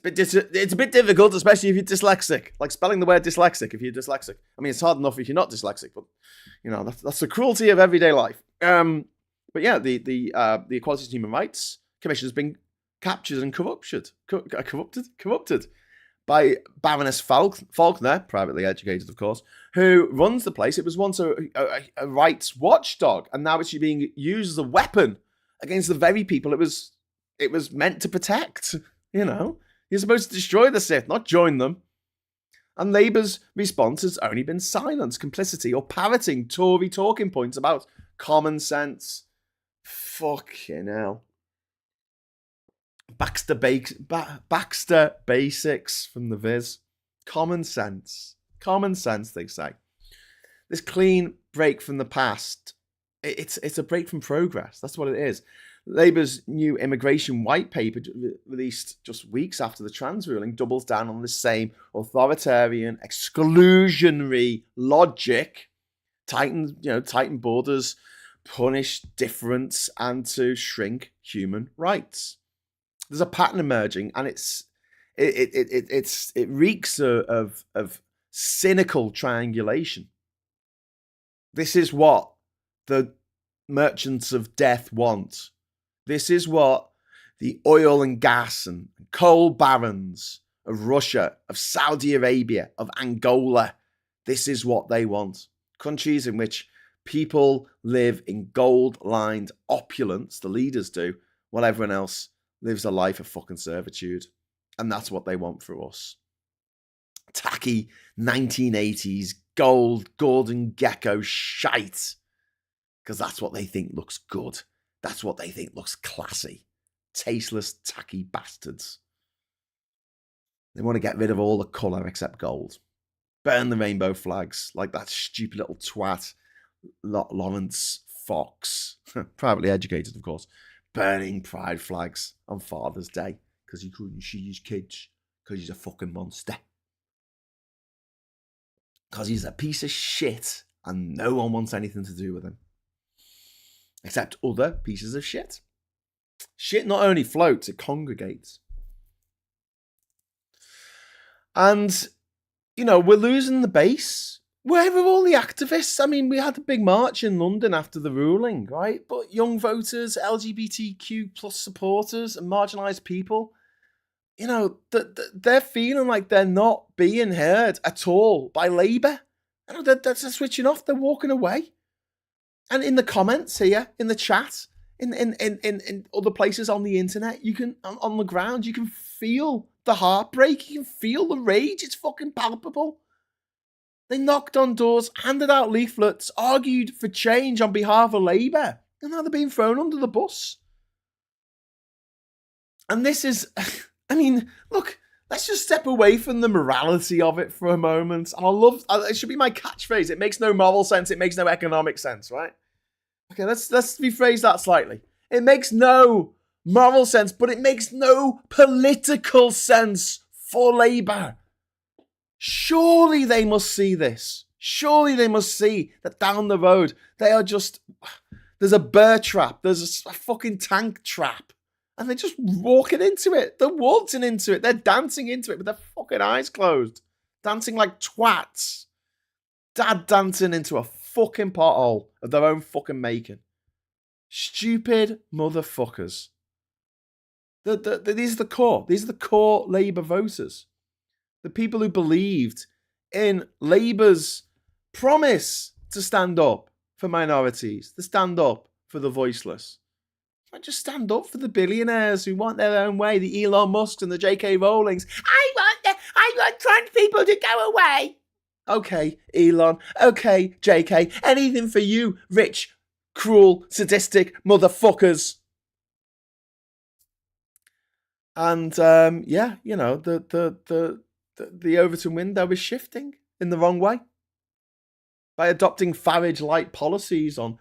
It's a bit difficult, especially if you're dyslexic. Like spelling the word dyslexic if you're dyslexic. I mean, it's hard enough if you're not dyslexic, but that's the cruelty of everyday life. But yeah, the Equalities and Human Rights Commission has been captured and corrupted by Baroness Faulkner, privately educated, of course, who runs the place. It was once a rights watchdog, and now it's being used as a weapon against the very people it was meant to protect. You're supposed to destroy the Sith, not join them. And Labour's response has only been silence, complicity, or parroting Tory talking points about common sense. Fucking hell. Baxter Basics from the Viz. Common sense, they say. This clean break from the past, it's a break from progress. That's what it is. Labour's new immigration white paper, released just weeks after the trans ruling, doubles down on the same authoritarian, exclusionary logic. Tighten borders, punish difference, and to shrink human rights. There's a pattern emerging, and it reeks of cynical triangulation. This is what the merchants of death want. This is what the oil and gas and coal barons of Russia, of Saudi Arabia, of Angola, this is what they want. Countries in which people live in gold-lined opulence, the leaders do, while everyone else lives a life of fucking servitude. And that's what they want for us. Tacky 1980s gold Gordon Gekko shite. Because that's what they think looks good. That's what they think looks classy. Tasteless, tacky bastards. They want to get rid of all the colour except gold. Burn the rainbow flags like that stupid little twat Lawrence Fox. Privately educated, of course. Burning pride flags on Father's Day because he couldn't see his kids because he's a fucking monster. Because he's a piece of shit and no one wants anything to do with him. Except other pieces of shit. Shit not only floats, it congregates. And, we're losing the base. Where are all the activists? I mean, we had a big march in London after the ruling, right? But young voters, LGBTQ plus supporters, and marginalised people, you know, they're feeling like they're not being heard at all by Labour. You know, they're switching off. They're walking away. And in the comments here, in the chat, in other places on the internet, you can, on the ground, you can feel the heartbreak. You can feel the rage. It's fucking palpable. They knocked on doors, handed out leaflets, argued for change on behalf of Labour, and now they're being thrown under the bus. And this is, I mean, look, let's just step away from the morality of it for a moment. And it should be my catchphrase. It makes no moral sense. It makes no economic sense, right? Okay, let's rephrase that slightly. It makes no moral sense, but it makes no political sense for Labour. Surely they must see this. Surely they must see that down the road, there's a bear trap, there's a fucking tank trap, and they're just walking into it. They're waltzing into it. They're dancing into it with their fucking eyes closed. Dancing like twats. Dad dancing into a fucking pothole of their own fucking making. Stupid motherfuckers. These are the core. These are the core Labour voters. The people who believed in Labour's promise to stand up for minorities, to stand up for the voiceless. Not just stand up for the billionaires who want their own way, the Elon Musks and the J.K. Rowlings. I want trans people to go away. Okay, Elon. Okay, J.K. Anything for you, rich, cruel, sadistic motherfuckers. And yeah, you know, the Overton window is shifting in the wrong way. By adopting Farage-like policies on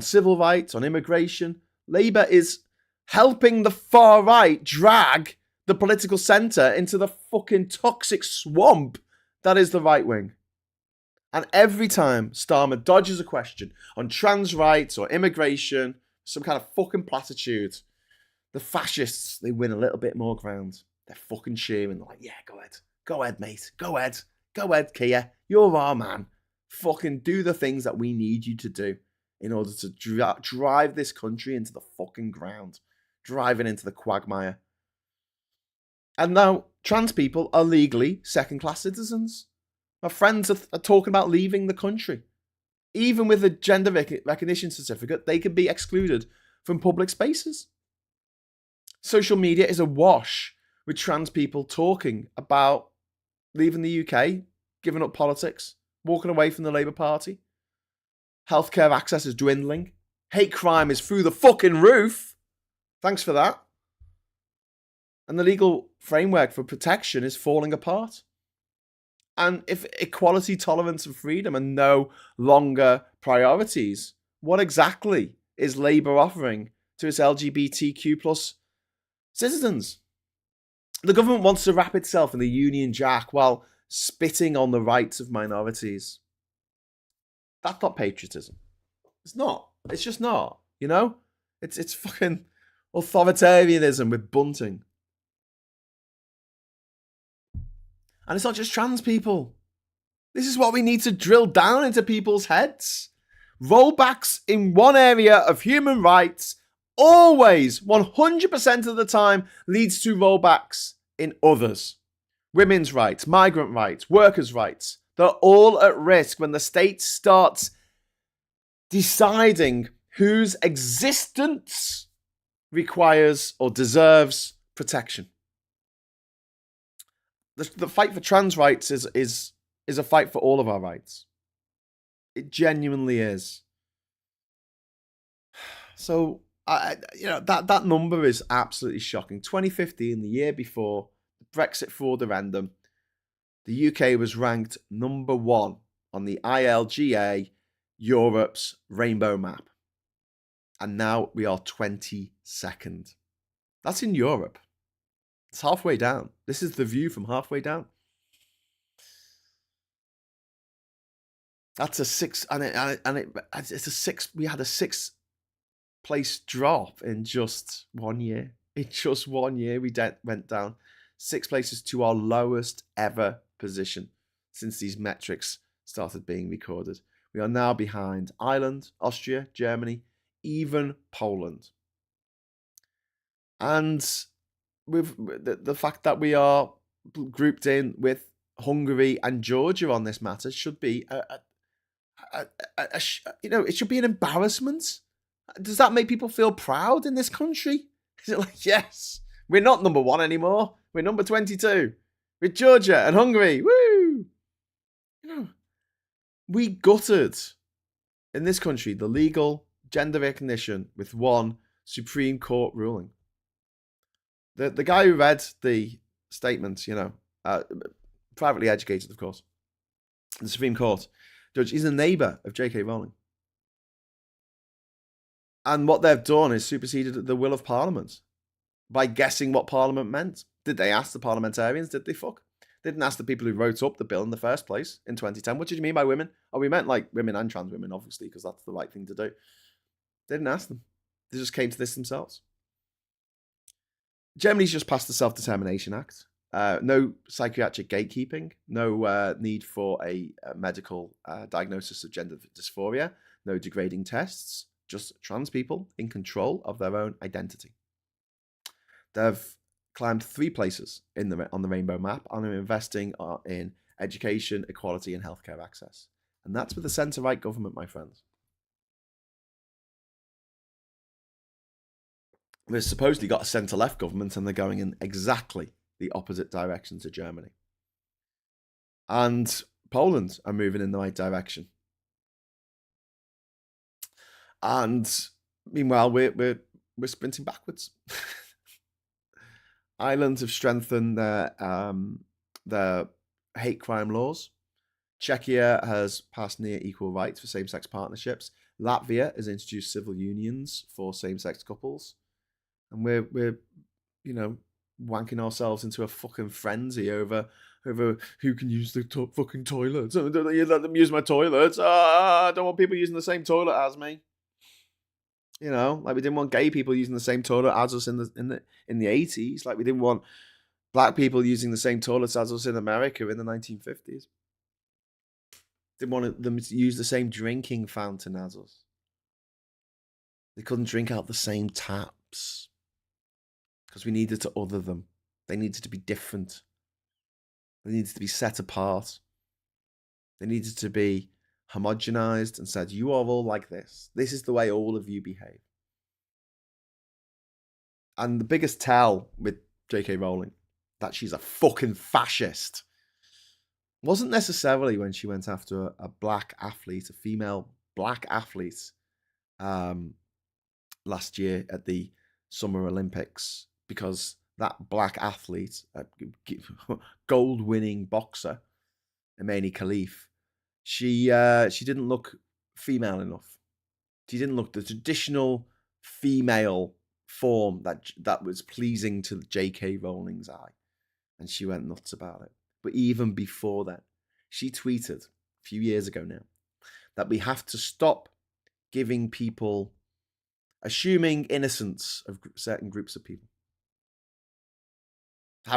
civil rights, on immigration, Labour is helping the far right drag the political centre into the fucking toxic swamp that is the right wing. And every time Starmer dodges a question on trans rights or immigration, some kind of fucking platitude, the fascists, they win a little bit more ground. They're fucking cheering. They're like, yeah, go ahead. Go ahead, mate. Go ahead. Go ahead, Kia. You're our man. Fucking do the things that we need you to do in order to drive this country into the fucking ground. Drive it into the quagmire. And now trans people are legally second-class citizens. My friends are talking about leaving the country. Even with a gender recognition certificate, they can be excluded from public spaces. Social media is awash with trans people talking about leaving the UK, giving up politics, walking away from the Labour Party. Healthcare access is dwindling. Hate crime is through the fucking roof. Thanks for that. And the legal framework for protection is falling apart. And if equality, tolerance, and freedom are no longer priorities, what exactly is Labour offering to its LGBTQ plus citizens? The government wants to wrap itself in the Union Jack while spitting on the rights of minorities. That's not patriotism. It's not. It's just not. You know? It's fucking authoritarianism with bunting. And it's not just trans people. This is what we need to drill down into people's heads. Rollbacks in one area of human rights always, 100% of the time, leads to rollbacks in others. Women's rights, migrant rights, workers' rights. They're all at risk when the state starts deciding whose existence requires or deserves protection. The fight for trans rights is a fight for all of our rights. It genuinely is. So, that number is absolutely shocking. 2015, the year before the Brexit referendum, the UK was ranked number 1 on the ILGA Europe's Rainbow Map. And now we are 22nd. That's in Europe. It's halfway down. This is the view from halfway down. That's a 6, it's a 6. We had a 6th place drop in just 1 year. In just 1 year, we went down 6 places to our lowest ever position since these metrics started being recorded. We are now behind Ireland, Austria, Germany, even Poland. And with the fact that we are grouped in with Hungary and Georgia on this matter should be it should be an embarrassment. Does that make people feel proud in this country? Is it like, yes, we're not number 1 anymore. We're number 22 with Georgia and Hungary. Woo! We gutted in this country the legal gender recognition with one Supreme Court ruling. The guy who read the statement, privately educated, of course, the Supreme Court judge, he's a neighbour of J.K. Rowling. And what they've done is superseded the will of Parliament by guessing what Parliament meant. Did they ask the parliamentarians? Did they fuck? They didn't ask the people who wrote up the bill in the first place in 2010. What did you mean by women? Oh, we meant like women and trans women, obviously, because that's the right thing to do. They didn't ask them. They just came to this themselves. Germany's just passed the Self-Determination Act. No psychiatric gatekeeping. No need for a medical diagnosis of gender dysphoria. No degrading tests. Just trans people in control of their own identity. They've climbed 3 places on the Rainbow Map and are investing in education, equality, and healthcare access. And that's with the centre-right government, my friends. We've supposedly got a centre-left government and they're going in exactly the opposite direction to Germany. And Poland are moving in the right direction. And meanwhile, we're sprinting backwards. Ireland have strengthened their hate crime laws. Czechia has passed near equal rights for same-sex partnerships. Latvia has introduced civil unions for same-sex couples. And we're wanking ourselves into a fucking frenzy over who can use the fucking toilets. Don't you let them use my toilets? I don't want people using the same toilet as me. Like we didn't want gay people using the same toilet as us in the 80s. Like we didn't want black people using the same toilets as us in America in the 1950s. Didn't want them to use the same drinking fountain as us. They couldn't drink out the same taps because we needed to other them. They needed to be different. They needed to be set apart. They needed to be homogenized and said, you are all like this. This is the way all of you behave. And the biggest tell with J.K. Rowling, that she's a fucking fascist, wasn't necessarily when she went after a black athlete, a female black athlete, last year at the Summer Olympics, because that black athlete, gold-winning boxer, Imani Khalif, she didn't look female enough. She didn't look the traditional female form that was pleasing to J.K. Rowling's eye. And she went nuts about it. But even before that, she tweeted a few years ago now that we have to stop giving people, assuming innocence of certain groups of people.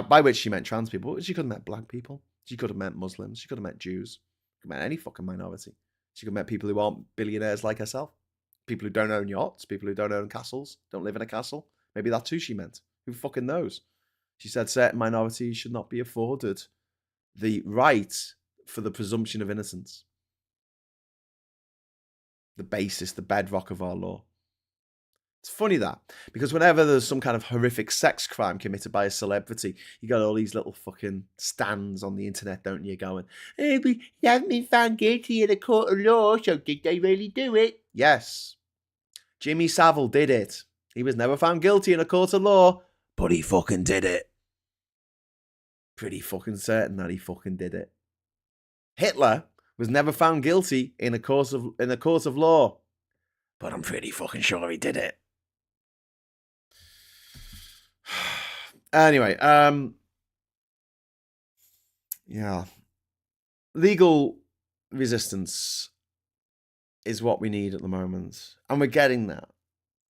By which she meant trans people. She could have meant black people. She could have meant Muslims. She could have meant Jews. She could have meant any fucking minority. She could have meant people who aren't billionaires like herself. People who don't own yachts. People who don't own castles. Don't live in a castle. Maybe that's who she meant. Who fucking knows? She said certain minorities should not be afforded the right for the presumption of innocence. The basis, the bedrock of our law. It's funny that, because whenever there's some kind of horrific sex crime committed by a celebrity, you got all these little fucking stands on the internet, don't you, going, hey, we haven't been found guilty in a court of law, so did they really do it? Yes. Jimmy Savile did it. He was never found guilty in a court of law, but he fucking did it. Pretty fucking certain that he fucking did it. Hitler was never found guilty in a court of law, but I'm pretty fucking sure he did it. Anyway, yeah. Legal resistance is what we need at the moment. And we're getting that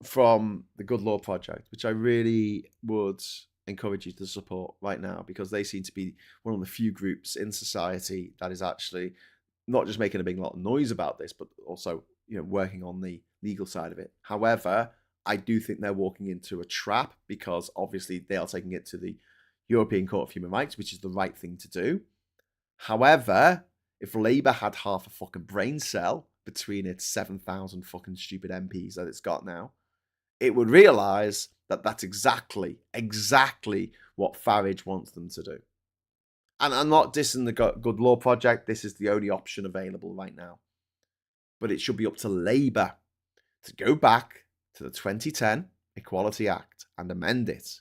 from the Good Law Project, which I really would encourage you to support right now, because they seem to be one of the few groups in society that is actually not just making a big lot of noise about this, but also, working on the legal side of it. However, I do think they're walking into a trap because obviously they are taking it to the European Court of Human Rights, which is the right thing to do. However, if Labour had half a fucking brain cell between its 7,000 fucking stupid MPs that it's got now, it would realise that that's exactly what Farage wants them to do. And I'm not dissing the Good Law Project. This is the only option available right now. But it should be up to Labour to go back to the 2010 Equality Act and amend it.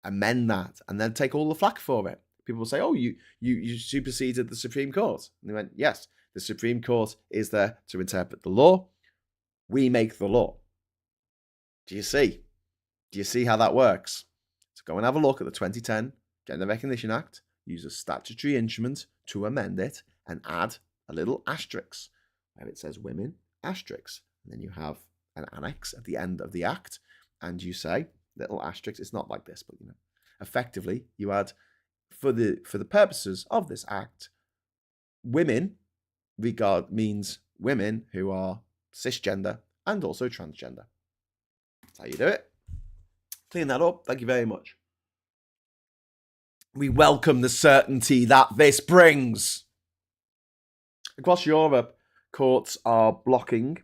Amend that and then take all the flack for it. People will say, oh, you superseded the Supreme Court. And they went, yes, the Supreme Court is there to interpret the law. We make the law. Do you see? Do you see how that works? So go and have a look at the 2010 Gender Recognition Act, use a statutory instrument to amend it, and add a little asterisk where it says women, asterisk. And then you have an annex at the end of the act, and you say, little asterisk, it's not like this, but effectively you add, for the purposes of this act, women means women who are cisgender and also transgender. That's how you do it. Clean that up. Thank you very much. We welcome the certainty that this brings. Across Europe, courts are blocking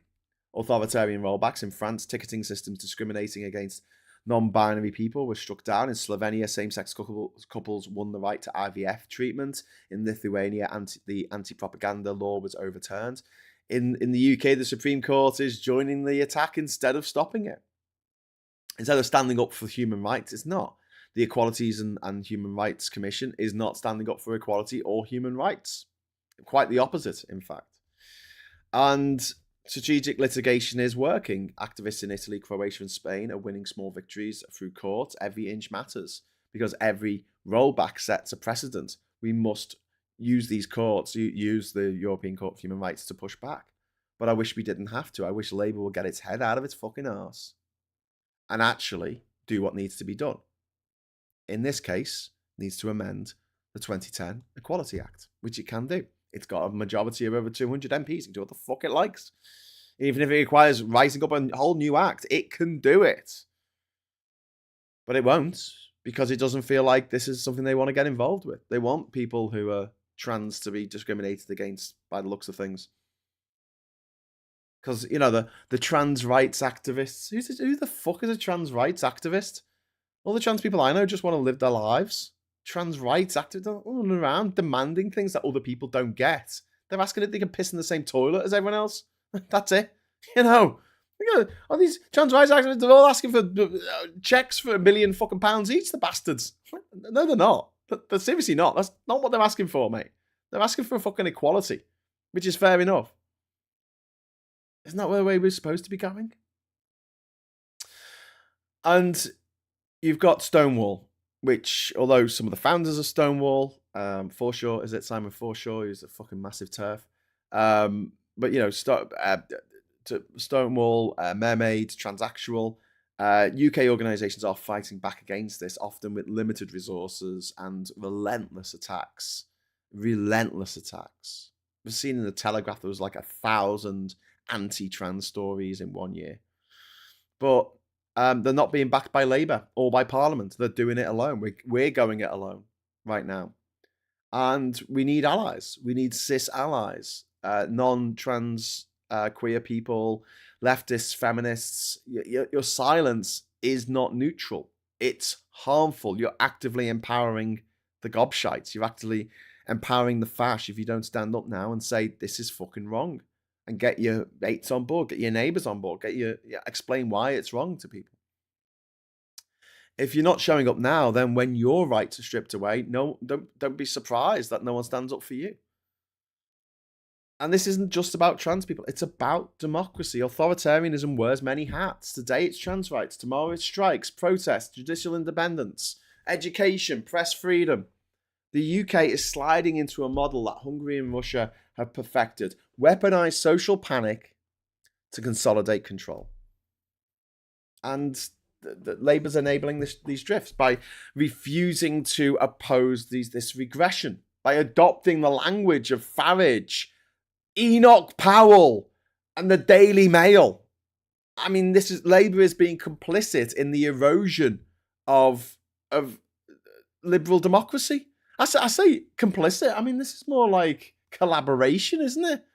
authoritarian rollbacks. In France, ticketing systems discriminating against non-binary people were struck down. In Slovenia, same-sex couples won the right to IVF treatment. In Lithuania, the anti-propaganda law was overturned. In the UK, the Supreme Court is joining the attack instead of stopping it. Instead of standing up for human rights, it's not. The Equalities and Human Rights Commission is not standing up for equality or human rights. Quite the opposite, in fact. And strategic litigation is working. Activists in Italy, Croatia, and Spain are winning small victories through court. Every inch matters because every rollback sets a precedent. We must use these courts, use the European Court of Human Rights to push back. But I wish we didn't have to. I wish Labour would get its head out of its fucking arse and actually do what needs to be done. In this case, needs to amend the 2010 Equality Act, which it can do. It's got a majority of over 200 MPs. It can do what the fuck it likes. Even if it requires writing up a whole new act, it can do it. But it won't, because it doesn't feel like this is something they want to get involved with. They want people who are trans to be discriminated against by the looks of things. Because, the trans rights activists, who the fuck is a trans rights activist? All the trans people I know just want to live their lives. Trans rights activists are running around demanding things that other people don't get. They're asking if they can piss in the same toilet as everyone else. That's it. All these trans rights activists, they're all asking for checks for £1 million fucking pounds each, the bastards. No, they're not. They're seriously not. That's not what they're asking for, mate. They're asking for fucking equality, which is fair enough. Isn't that where we're supposed to be going? And you've got Stonewall, which, although some of the founders of Stonewall, Forshaw, is it Simon Forshaw, who's a fucking massive turf. But, Stonewall, Mermaid, Transactional, UK organisations are fighting back against this, often with limited resources and relentless attacks. Relentless attacks. We've seen in the Telegraph there was like 1,000 anti-trans stories in 1 year. But they're not being backed by Labour or by Parliament. They're doing it alone. We're going it alone right now. And we need allies. We need cis allies, non-trans queer people, leftists, feminists. Your silence is not neutral. It's harmful. You're actively empowering the gobshites. You're actively empowering the fash if you don't stand up now and say, this is fucking wrong. And get your mates on board, get your neighbours on board, explain why it's wrong to people. If you're not showing up now, then when your rights are stripped away, don't be surprised that no one stands up for you. And this isn't just about trans people. It's about democracy. Authoritarianism wears many hats. Today it's trans rights. Tomorrow it's strikes, protests, judicial independence, education, press freedom. The UK is sliding into a model that Hungary and Russia have perfected. Weaponized social panic to consolidate control. And Labour's enabling these drifts by refusing to oppose this regression. by adopting the language of Farage, Enoch Powell, and the Daily Mail. I mean, Labour is being complicit in the erosion of liberal democracy. I say complicit. I mean, this is more like collaboration, isn't it?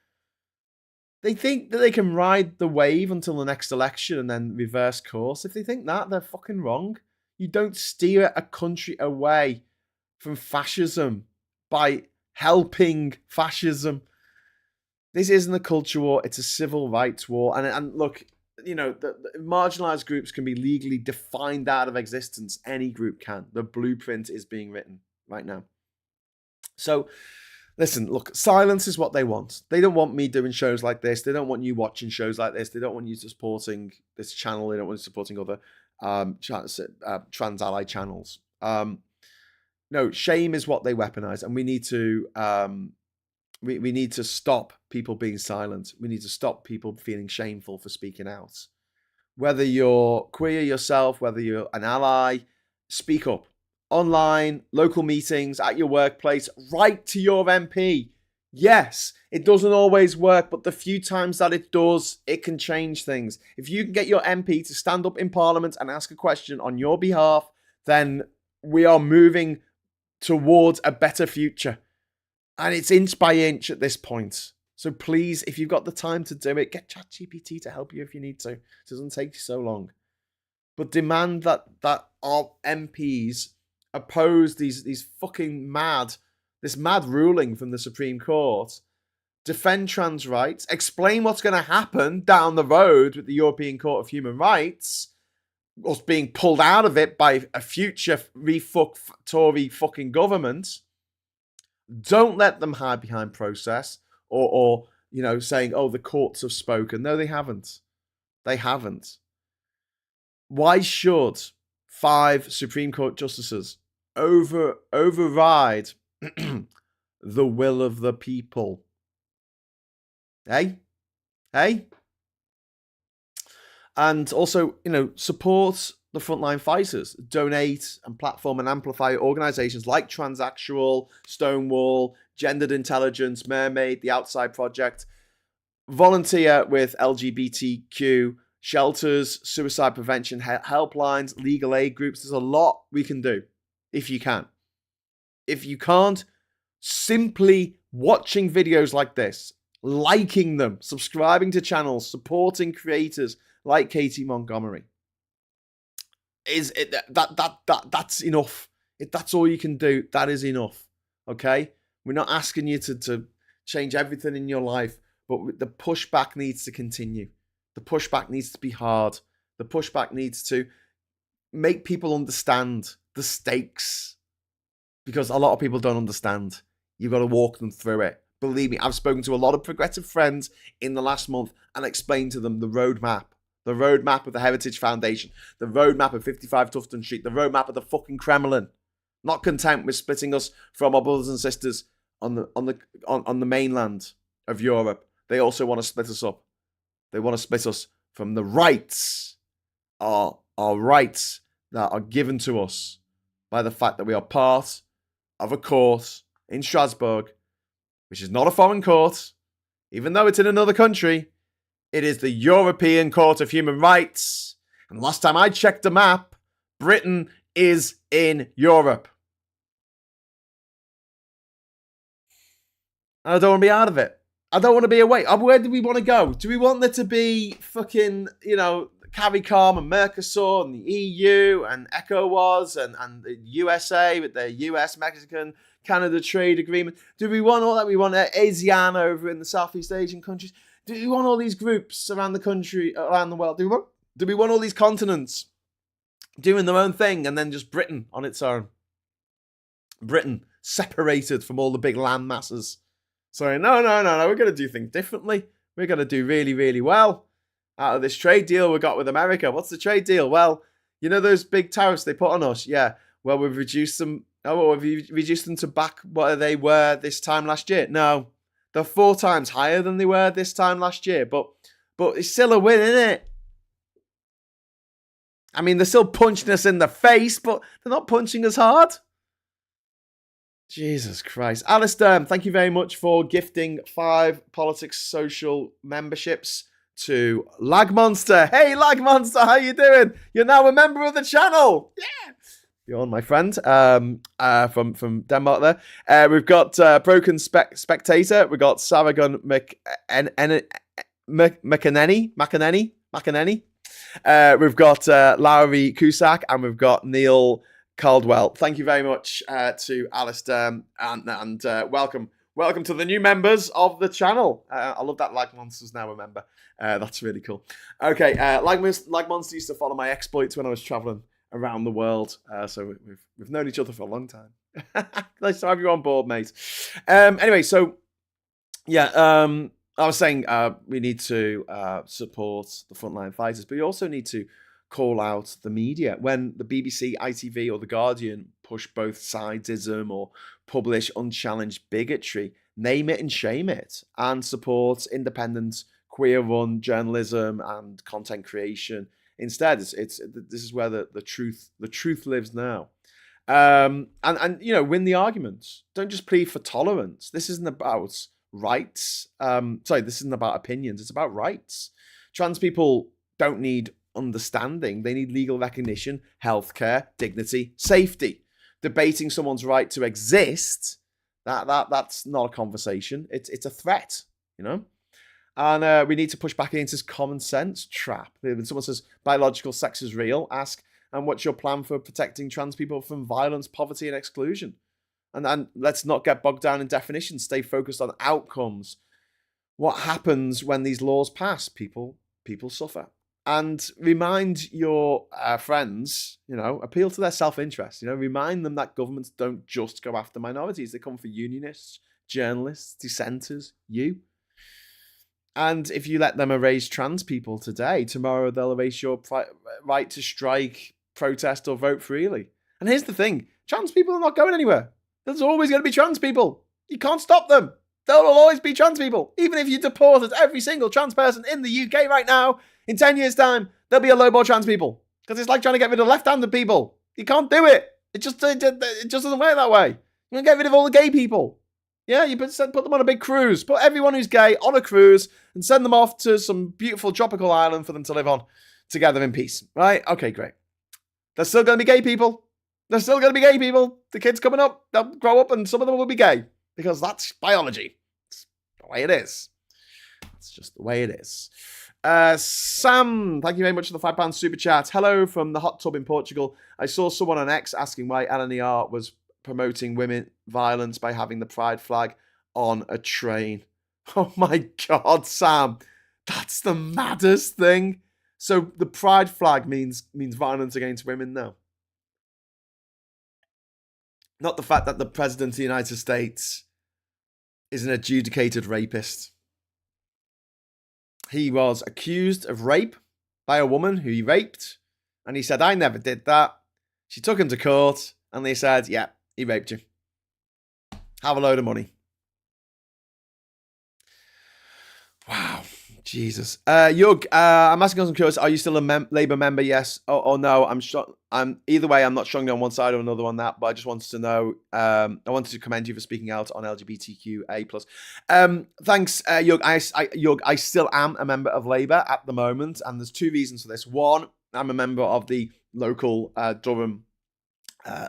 They think that they can ride the wave until the next election and then reverse course. If they think that, they're fucking wrong. You don't steer a country away from fascism by helping fascism. This isn't a culture war, it's a civil rights war. And look, you know, the marginalized groups can be legally defined out of existence. Any group can. The blueprint is being written right now. So, listen, look, silence is what they want. They don't want me doing shows like this. They don't want you watching shows like this. They don't want you supporting this channel. They don't want you supporting other trans ally channels. No, shame is what they weaponize, and we need to we need to stop people being silent. We need to stop people feeling shameful for speaking out. Whether you're queer yourself, whether you're an ally, speak up. Online, local meetings, at your workplace, write to your MP. Yes, it doesn't always work, but the few times that it does, it can change things. If you can get your MP to stand up in Parliament and ask a question on your behalf, then we are moving towards a better future. And it's inch by inch at this point. So please, if you've got the time to do it, get ChatGPT to help you if you need to. It doesn't take you so long. But demand that our MPs oppose these fucking this mad ruling from the Supreme Court, defend trans rights, explain what's going to happen down the road with the European Court of Human Rights, us being pulled out of it by a future Tory fucking government. Don't let them hide behind process or you know, saying, oh, the courts have spoken. No, they haven't. They haven't. Why should 5 Supreme Court justices override the will of the people? Hey? And also, you know, support the frontline fighters. Donate and platform and amplify organizations like Transactual, Stonewall, Gendered Intelligence, Mermaid, The Outside Project. Volunteer with LGBTQ shelters, suicide prevention helplines, legal aid groups. There's a lot we can do if you can. If you can't, simply watching videos like this, liking them, subscribing to channels, supporting creators like Katie Montgomery, that's enough. If that's all you can do, that is enough. Okay? We're not asking you to change everything in your life, but the pushback needs to continue. The pushback needs to be hard. The pushback needs to make people understand the stakes, because a lot of people don't understand. You've got to walk them through it. Believe me, I've spoken to a lot of progressive friends in the last month and explained to them the roadmap of the Heritage Foundation, the roadmap of 55 Tufton Street, the roadmap of the fucking Kremlin. Not content with splitting us from our brothers and sisters on the mainland of Europe, they also want to split us up. They want to split us from the rights, our rights that are given to us by the fact that we are part of a court in Strasbourg, which is not a foreign court, even though it's in another country. It is the European Court of Human Rights. And last time I checked the map, Britain is in Europe. And I don't want to be out of it. I don't want to be away. Where do we want to go? Do we want there to be fucking, you know, CARICOM and Mercosur and the EU and ECOWAS and the USA with their US-Mexican-Canada trade agreement? Do we want all that? We want ASEAN over in the Southeast Asian countries? Do we want all these groups around the country, around the world? Do we want all these continents doing their own thing and then just Britain on its own? Britain separated from all the big land masses. So no, we're going to do things differently. We're going to do really, really well out of this trade deal we got with America. What's the trade deal? Well, you know those big tariffs they put on us? Yeah. Well, we've reduced them. Oh, we've reduced them to back what they were this time last year. No, they're 4 times higher than they were this time last year. But it's still a win, isn't it? I mean, they're still punching us in the face, but they're not punching us hard. Jesus Christ. Alistair, thank you very much for gifting 5 Politics Social memberships to Lag Monster. Hey, Lag Monster, how you doing? You're now a member of the channel. Yeah. You're on, my friend, from Denmark there. We've got Broken Spectator. We've got Saragon McAneny. We've got Lowry Cusack, and we've got Neil Caldwell. Thank you very much to Alistair, and welcome to the new members of the channel. I love that Lag Monster's now a member. That's really cool. Okay, Lag Monster used to follow my exploits when I was traveling around the world, so we've known each other for a long time. Nice to have you on board, mate. Anyway, so yeah, I was saying we need to support the frontline fighters, but we also need to call out the media. When the BBC, ITV, or The Guardian push both sidesism or publish unchallenged bigotry, name it and shame it, and support independent, queer-run journalism and content creation. Instead, this is where the truth lives now. And you know, win the arguments. Don't just plead for tolerance. This isn't about rights. This isn't about opinions. It's about rights. Trans people don't need understanding. They need legal recognition, healthcare, dignity, safety. Debating someone's right to exist, that's not a conversation. It's a threat, you know? And we need to push back against this common sense trap. When someone says biological sex is real, ask, and what's your plan for protecting trans people from violence, poverty, and exclusion? And let's not get bogged down in definitions. Stay focused on outcomes. What happens when these laws pass? People suffer. And remind your friends, you know, appeal to their self-interest. You know, remind them that governments don't just go after minorities. They come for unionists, journalists, dissenters, you. And if you let them erase trans people today, tomorrow they'll erase your right to strike, protest, or vote freely. And here's the thing. Trans people are not going anywhere. There's always going to be trans people. You can't stop them. There will always be trans people. Even if you deported every single trans person in the UK right now, in 10 years' time, there'll be a load more trans people. Because it's like trying to get rid of left-handed people. You can't do it. It just doesn't work that way. You can get rid of all the gay people. Yeah, you put them on a big cruise. Put everyone who's gay on a cruise and send them off to some beautiful tropical island for them to live on together in peace. Right? Okay, great. There's still going to be gay people. There's still going to be gay people. The kids coming up, they'll grow up and some of them will be gay. Because that's biology. It's the way it is. It's just the way it is. Sam, thank you very much for the £5 super chat. Hello from the hot tub in Portugal. I saw someone on X asking why LNER was promoting women violence by having the pride flag on a train. Oh my God, Sam. That's the maddest thing. So the pride flag means violence against women now. Not the fact that the President of the United States is an adjudicated rapist. He was accused of rape by a woman who he raped. And he said, I never did that. She took him to court and they said, yeah, he raped you. Have a load of money. Wow. Jesus. Yug, I'm asking because I'm curious. Are you still a Labour member? Yes. Oh no. I'm either way. I'm not strongly on one side or another on that. But I just wanted to know. I wanted to commend you for speaking out on LGBTQA+. Thanks, Yug. I still am a member of Labour at the moment, and there's 2 reasons for this. One, I'm a member of the local Durham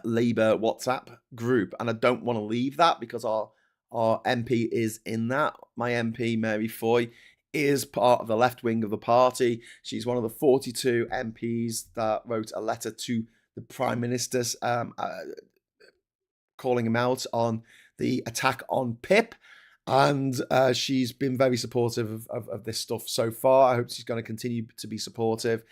Labour WhatsApp group, and I don't want to leave that because our MP is in that. My MP, Mary Foy, is part of the left wing of the party. She's one of the 42 MPs that wrote a letter to the Prime Minister calling him out on the attack on Pip. And she's been very supportive of this stuff so far. I hope she's going to continue to be supportive.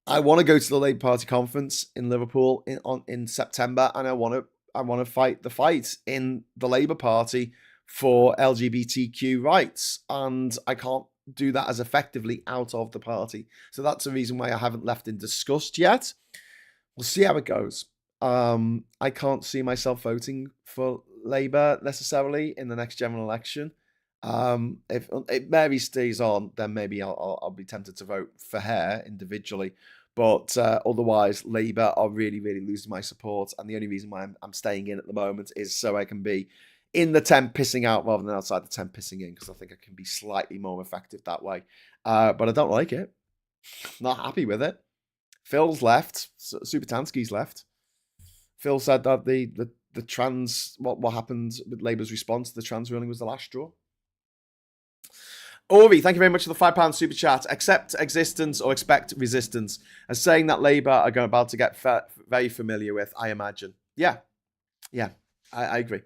I want to go to the Labour Party conference in Liverpool in September, and I want to fight the fight in the Labour Party for LGBTQ rights, and I can't do that as effectively out of the party. So that's the reason why I haven't left in disgust yet. We'll see how it goes. I can't see myself voting for Labour necessarily in the next general election. If Mary stays on, then maybe I'll be tempted to vote for her individually. But otherwise, Labour are really, really losing my support. And the only reason why I'm staying in at the moment is so I can be in the tent pissing out rather than outside the tent pissing in, because I think I can be slightly more effective that way. But I don't like it. Not happy with it. Phil's left. Supertansky's left. Phil said that the trans, what happened with Labour's response to the trans ruling was the last straw. Ori, thank you very much for the £5 super chat. Accept existence or expect resistance. As saying that Labour are about to get very familiar with, I imagine. Yeah, I agree.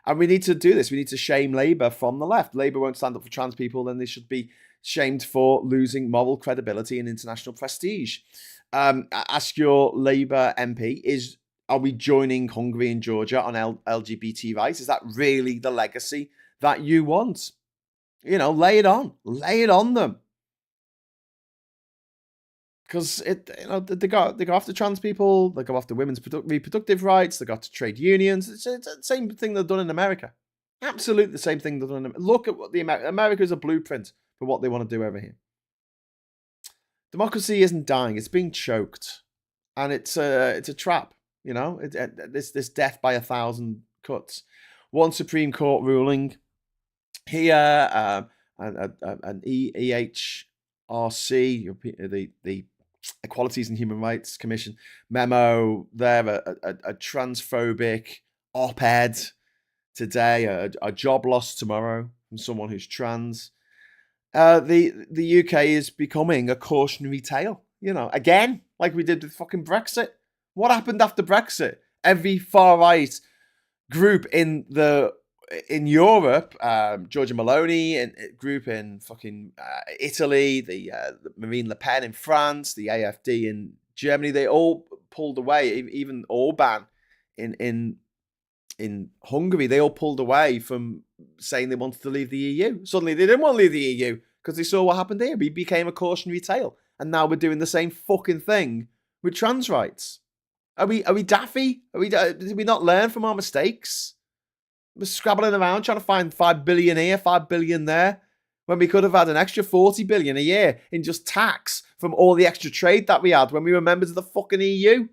And we need to do this. We need to shame Labour from the left. Labour won't stand up for trans people, then they should be shamed for losing moral credibility and international prestige. Ask your Labour MP, are we joining Hungary and Georgia on LGBT rights? Is that really the legacy that you want? Lay it on them. Because they go after trans people, they go after women's reproductive rights, they go after trade unions. It's the same thing they've done in America. Absolutely the same thing they've done in America. Look at what America is a blueprint for what they want to do over here. Democracy isn't dying; it's being choked, and it's a trap. This death by 1,000 cuts. One Supreme Court ruling here, an EHRC, the Equalities and Human Rights Commission memo there, a transphobic op-ed today, a job loss tomorrow from someone who's trans. The UK is becoming a cautionary tale, again, like we did with fucking Brexit. What happened after Brexit? Every far-right group in Europe, Giorgia Meloni group in fucking Italy, the Marine Le Pen in France, the AfD in Germany, they all pulled away. Even Orban in Hungary, they all pulled away from saying they wanted to leave the EU. Suddenly they didn't want to leave the EU because they saw what happened here. We became a cautionary tale. And now we're doing the same fucking thing with trans rights. Are we daffy? Did we not learn from our mistakes? We're scrabbling around trying to find 5 billion here, 5 billion there, when we could have had an extra 40 billion a year in just tax from all the extra trade that we had when we were members of the fucking EU.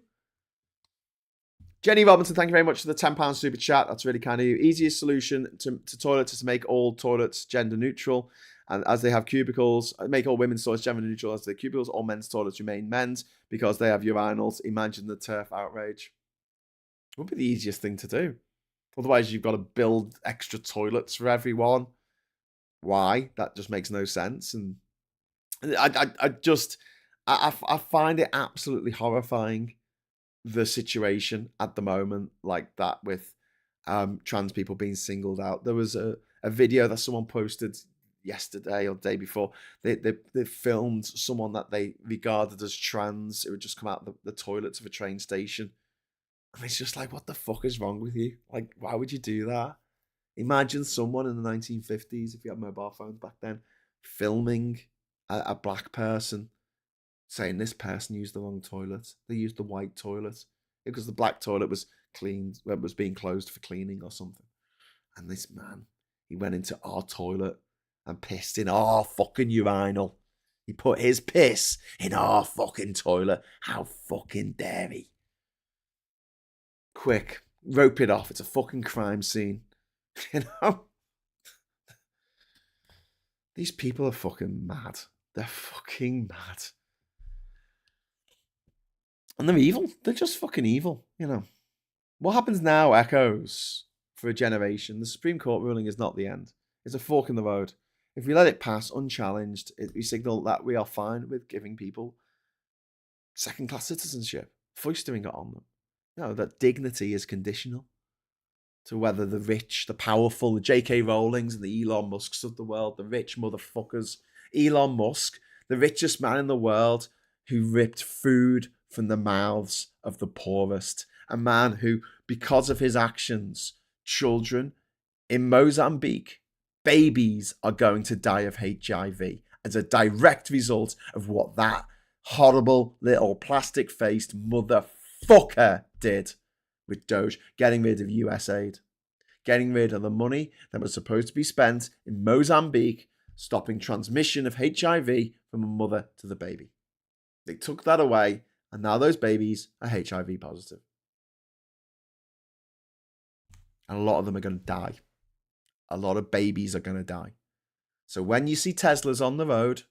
Jenny Robinson, thank you very much for the £10 super chat. That's really kind of you. Easiest solution to toilets is to make all toilets gender neutral. And as they have cubicles, make all women's toilets gender neutral as the cubicles, all men's toilets remain men's because they have urinals. Imagine the turf outrage. It would be the easiest thing to do. Otherwise, you've got to build extra toilets for everyone. Why? That just makes no sense. And I find it absolutely horrifying, the situation at the moment like that with trans people being singled out. There was a video that someone posted yesterday or the day before. They filmed someone that they regarded as trans. It would just come out the toilets of a train station. And it's just like, what the fuck is wrong with you? Like, why would you do that? Imagine someone in the 1950s, if you had mobile phones back then, filming a black person saying this person used the wrong toilet. They used the white toilet because the black toilet was being closed for cleaning or something. And this man, he went into our toilet and pissed in our fucking urinal. He put his piss in our fucking toilet. How fucking dare he? Quick, rope it off. It's a fucking crime scene. These people are fucking mad. They're fucking mad. And they're evil. They're just fucking evil, What happens now echoes for a generation. The Supreme Court ruling is not the end. It's a fork in the road. If we let it pass unchallenged, we signal that we are fine with giving people second-class citizenship, foisting it on them. That dignity is conditional to whether the rich, the powerful, the J.K. Rowlings and the Elon Musks of the world, the rich motherfuckers. Elon Musk, the richest man in the world, who ripped food from the mouths of the poorest. A man who, because of his actions, children in Mozambique, babies are going to die of HIV as a direct result of what that horrible little plastic-faced motherfucker did with Doge, getting rid of US aid, getting rid of the money that was supposed to be spent in Mozambique, stopping transmission of HIV from a mother to the baby. They took that away, and now those babies are HIV positive. And a lot of them are going to die. A lot of babies are going to die. So when you see Teslas on the road,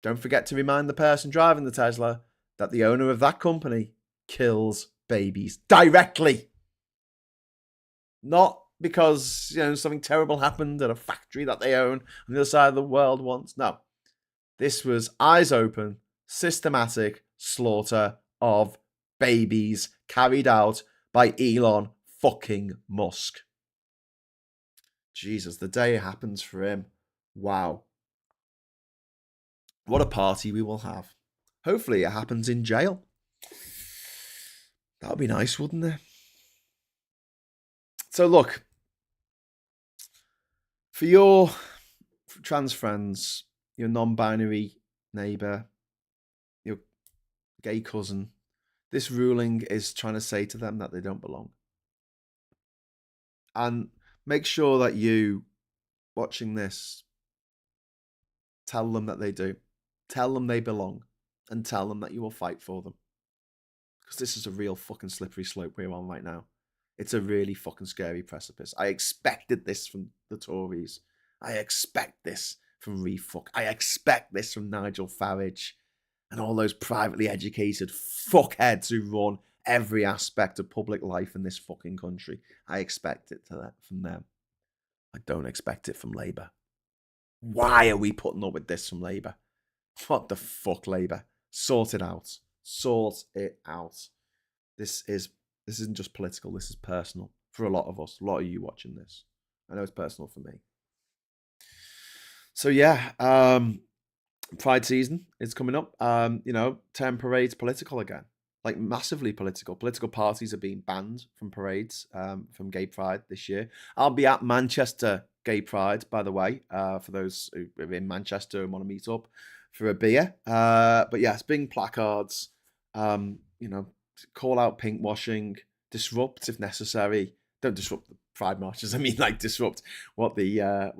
don't forget to remind the person driving the Tesla that the owner of that company kills babies directly. Not because, something terrible happened at a factory that they own on the other side of the world once. No. This was eyes open, systematic slaughter of babies carried out by Elon fucking Musk. Jesus, the day it happens for him. Wow. What a party we will have. Hopefully it happens in jail. That would be nice, wouldn't it? So look, for your trans friends, your non-binary neighbour, your gay cousin, this ruling is trying to say to them that they don't belong. And make sure that you, watching this, tell them that they do. Tell them they belong. And tell them that you will fight for them. Because this is a real fucking slippery slope we're on right now. It's a really fucking scary precipice. I expected this from the Tories. I expect this from Refuck. I expect this from Nigel Farage and all those privately educated fuckheads who run every aspect of public life in this fucking country. I expect it from them. I don't expect it from Labour. Why are we putting up with this from Labour? What the fuck, Labour? Sort it out. Sort it out. This isn't just political. This is personal for a lot of us. A lot of you watching this. I know it's personal for me. So yeah, Pride season is coming up. Turn parades political again. Like massively political. Political parties are being banned from parades from Gay Pride this year. I'll be at Manchester Gay Pride, by the way, for those who are in Manchester and want to meet up for a beer. But yes, bring placards, call out pink washing, disrupt if necessary. Don't disrupt the Pride marches. I mean, like disrupt what the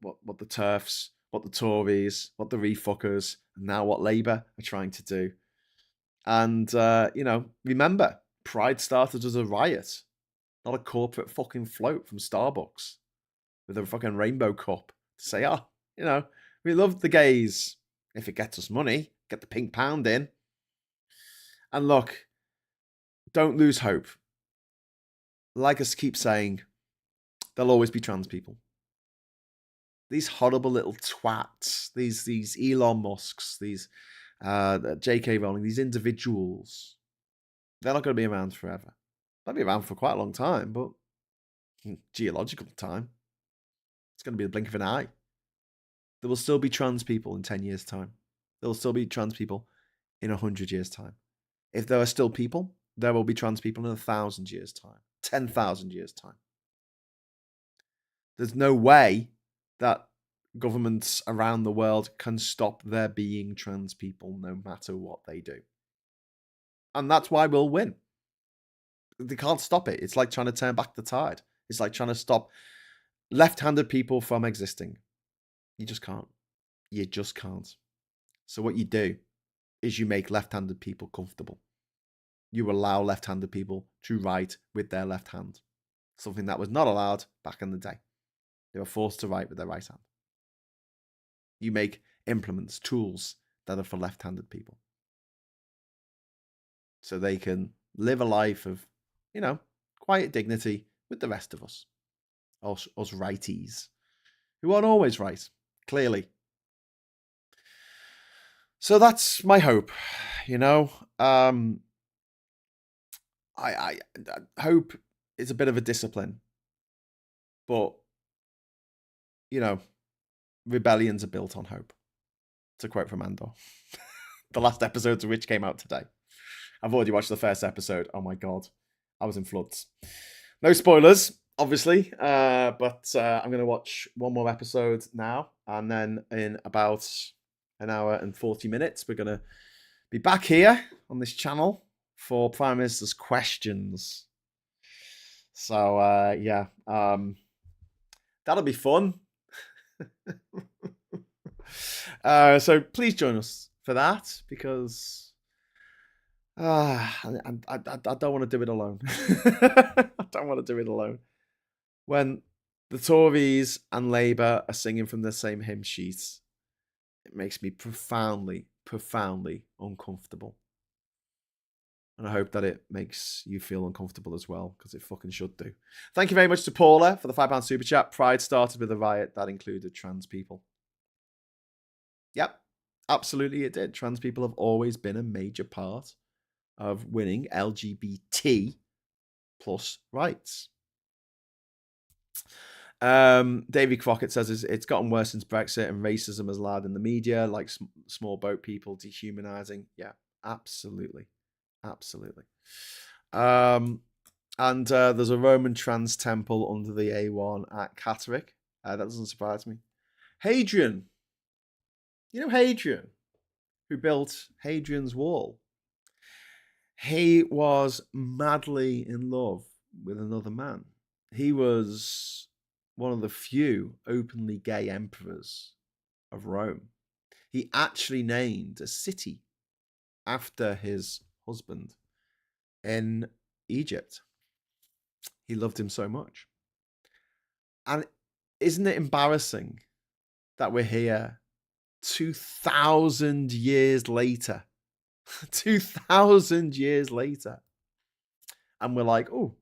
what the TERFs, what the Tories, what the refuckers, and now what Labour are trying to do. And, remember, Pride started as a riot, not a corporate fucking float from Starbucks with a fucking rainbow cup to say, we love the gays. If it gets us money, get the pink pound in. And look, don't lose hope. Like us keep saying, there'll always be trans people. These horrible little twats, these Elon Musks, these J.K. Rowling, these individuals, they're not going to be around forever. They'll be around for quite a long time, but geological time, it's going to be the blink of an eye. There will still be trans people in 10 years' time. There will still be trans people in 100 years' time. If there are still people, there will be trans people in 1,000 years' time, 10,000 years' time. There's no way that governments around the world can stop there being trans people no matter what they do. And that's why we'll win. They can't stop it. It's like trying to turn back the tide. It's like trying to stop left-handed people from existing. You just can't. You just can't. So what you do is you make left-handed people comfortable. You allow left-handed people to write with their left hand. Something that was not allowed back in the day. They were forced to write with their right hand. You make implements, tools that are for left-handed people. So they can live a life of, quiet dignity with the rest of us. Us righties. Who aren't always right, clearly. So that's my hope, I hope is a bit of a discipline. But, rebellions are built on hope. To quote from Andor. The last episodes of which came out today. I've already watched the first episode. Oh my God. I was in floods. No spoilers, obviously. But I'm going to watch one more episode now. And then in about an hour and 40 minutes, we're going to be back here on this channel for Prime Minister's Questions. So, that'll be fun. So please join us for that, because I don't want to do it alone. I don't want to do it alone. When the Tories and Labour are singing from the same hymn sheets, it makes me profoundly, profoundly uncomfortable. And I hope that it makes you feel uncomfortable as well, because it fucking should do. Thank you very much to Paula for the £5 super chat. Pride started with a riot that included trans people. Yep, absolutely it did. Trans people have always been a major part of winning LGBT plus rights. David Crockett says it's gotten worse since Brexit and racism has allowed in the media, like small boat people, dehumanizing. Yeah, absolutely. Absolutely. And there's a Roman trans temple under the A1 at Catterick. That doesn't surprise me. Hadrian. You know Hadrian, who built Hadrian's Wall? He was madly in love with another man. He was one of the few openly gay emperors of Rome. He actually named a city after his husband in Egypt. He loved him so much. And isn't it embarrassing that we're here 2,000 years later? 2,000 years later. And we're like, oh,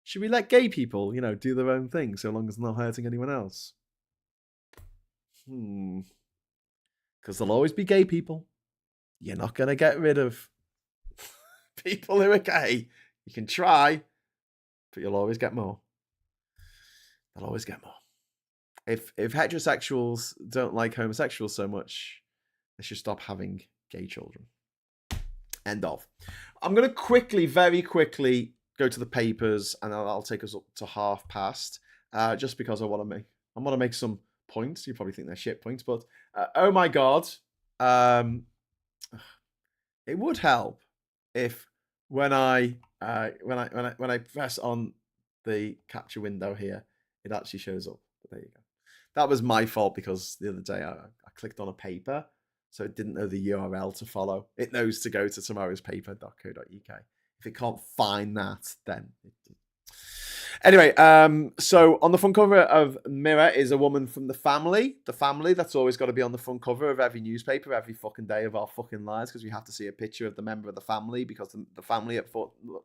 should we let gay people, do their own thing so long as they're not hurting anyone else? Because there'll always be gay people. You're not going to get rid of people who are gay. You can try, but you'll always get more. They'll always get more. If heterosexuals don't like homosexuals so much, they should stop having gay children. End of. I'm going to very quickly go to the papers, and I'll take us up to past, just because I want to make some points. You probably think they're shit points, but oh my god, it would help if when I press on the capture window here, it actually shows up. But there you go. That was my fault because the other day I clicked on a paper, so it didn't know the URL to follow. It knows to go to tomorrowspaper.co.uk. If it can't find that, then anyway, so on the front cover of Mirror is a woman from the family. The family, that's always got to be on the front cover of every newspaper every fucking day of our fucking lives, because we have to see a picture of the member of the family, because the family at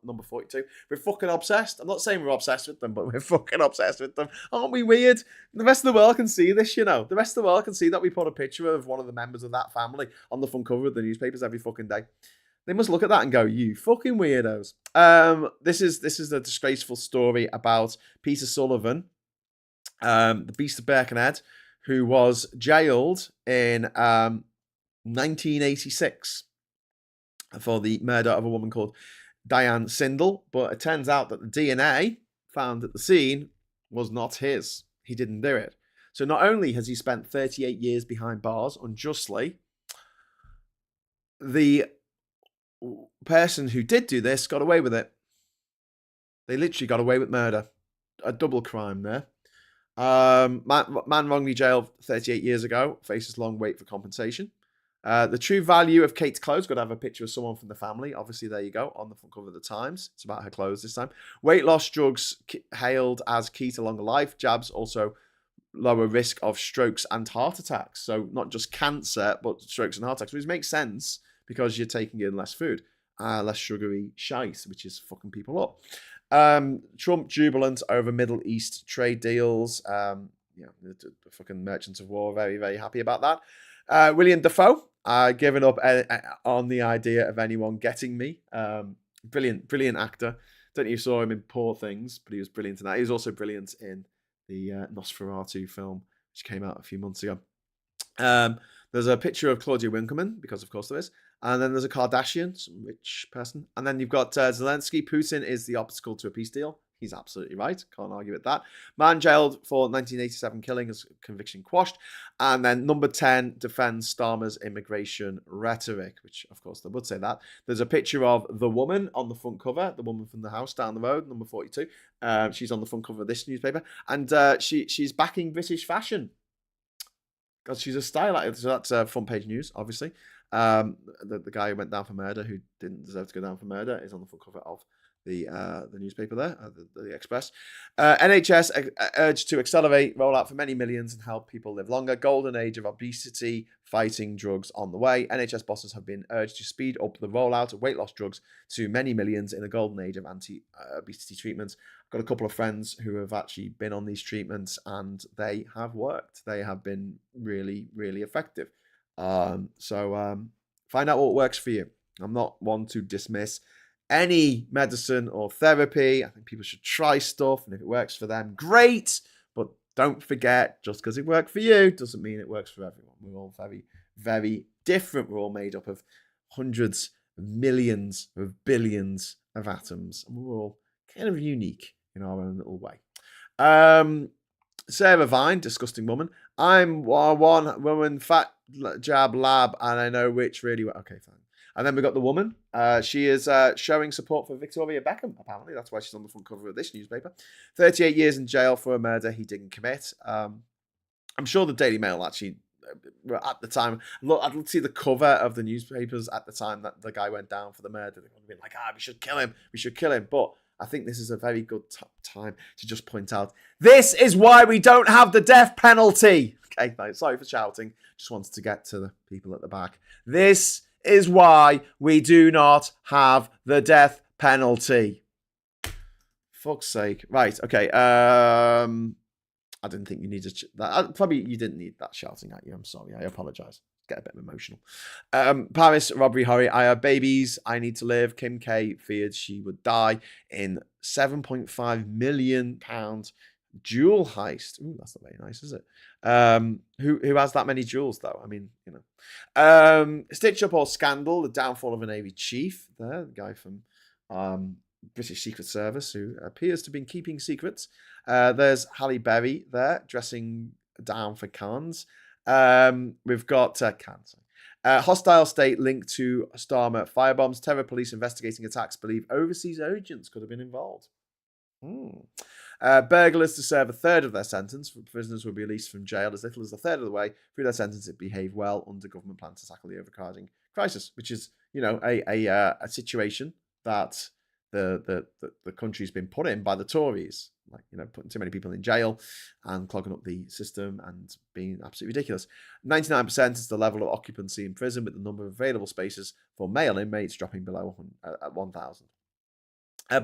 number 42. We're fucking obsessed. I'm not saying we're obsessed with them, but we're fucking obsessed with them. Aren't we weird? The rest of the world can see this, The rest of the world can see that we put a picture of one of the members of that family on the front cover of the newspapers every fucking day. They must look at that and go, you fucking weirdos. This is a disgraceful story about Peter Sullivan, the Beast of Birkenhead, who was jailed in 1986 for the murder of a woman called Diane Sindel. But it turns out that the DNA found at the scene was not his. He didn't do it. So not only has he spent 38 years behind bars unjustly, the person who did do this got away with it. They literally got away with murder. A double crime there. Man wrongly jailed 38 years ago, faces long wait for compensation. The true value of Kate's clothes, got to have a picture of someone from the family. Obviously, there you go, on the front cover of the Times. It's about her clothes this time. Weight loss drugs hailed as key to longer life. Jabs also lower risk of strokes and heart attacks. So not just cancer, but strokes and heart attacks, which makes sense, because you're taking in less food, less sugary shite, which is fucking people up. Trump jubilant over Middle East trade deals. The fucking merchants of war, very, very happy about that. William Dafoe, giving up on the idea of anyone getting me. Brilliant actor. Don't know if you saw him in Poor Things, but he was brilliant in that. He was also brilliant in the Nosferatu film, which came out a few months ago. There's a picture of Claudia Winkleman, because of course there is. And then there's a Kardashian, some rich person. And then you've got Zelensky. Putin is the obstacle to a peace deal. He's absolutely right. Can't argue with that. Man jailed for 1987 killing, as conviction quashed. And then number 10 defends Starmer's immigration rhetoric, which of course they would say that. There's a picture of the woman on the front cover, the woman from the house down the road, number 42. She's on the front cover of this newspaper. And she's backing British fashion, because she's a style actor. So that's front page news, obviously. The guy who went down for murder, who didn't deserve to go down for murder, is on the front cover of the newspaper there, the Express. NHS urged to accelerate rollout for many millions and help people live longer. Golden age of obesity fighting drugs on the way. NHS bosses have been urged to speed up the rollout of weight loss drugs to many millions in a golden age of anti-obesity treatments. I've got a couple of friends who have actually been on these treatments and they have worked. They have been really, really effective. So find out what works for you. I'm not one to dismiss any medicine or therapy. I think people should try stuff, and if it works for them, great. But don't forget, just because it worked for you doesn't mean it works for everyone. We're all very, very different. We're all made up of hundreds of millions of billions of atoms, and we're all kind of unique in our own little way. Sarah Vine, disgusting woman. I'm one woman, fat jab lab, and I know which really well. Okay, fine. And then we got the woman. She is showing support for Victoria Beckham, apparently. That's why she's on the front cover of this newspaper. 38 years in jail for a murder he didn't commit. I'm sure the Daily Mail actually, at the time, look, I'd love to see the cover of the newspapers at the time that the guy went down for the murder. They would have been like, we should kill him. We should kill him. But I think this is a very good time to just point out, this is why we don't have the death penalty. Okay, sorry for shouting. Just wanted to get to the people at the back. This is why we do not have the death penalty. Fuck's sake. Right, okay. I didn't think you needed that. Probably you didn't need that shouting at you. I'm sorry. I apologize. Get a bit emotional. Paris robbery horror. I have babies. I need to live. Kim K feared she would die in £7.5 million jewel heist. Ooh, that's not very nice, is it? Who has that many jewels though? I mean, you know. Stitch up or scandal, the downfall of a Navy chief. There, the guy from British Secret Service who appears to have been keeping secrets. There's Halle Berry there, dressing down for Cannes. We've got Cannes. Hostile state linked to Starmer firebombs. Terror police investigating attacks believe overseas agents could have been involved. Burglars to serve a third of their sentence. Prisoners will be released from jail as little as a third of the way through their sentence if behave well under government plan to tackle the overcrowding crisis, which is, you know, a situation that the country's been put in by the Tories, like, you know, putting too many people in jail and clogging up the system and being absolutely ridiculous. 99% is the level of occupancy in prison, with the number of available spaces for male inmates dropping below 1,000.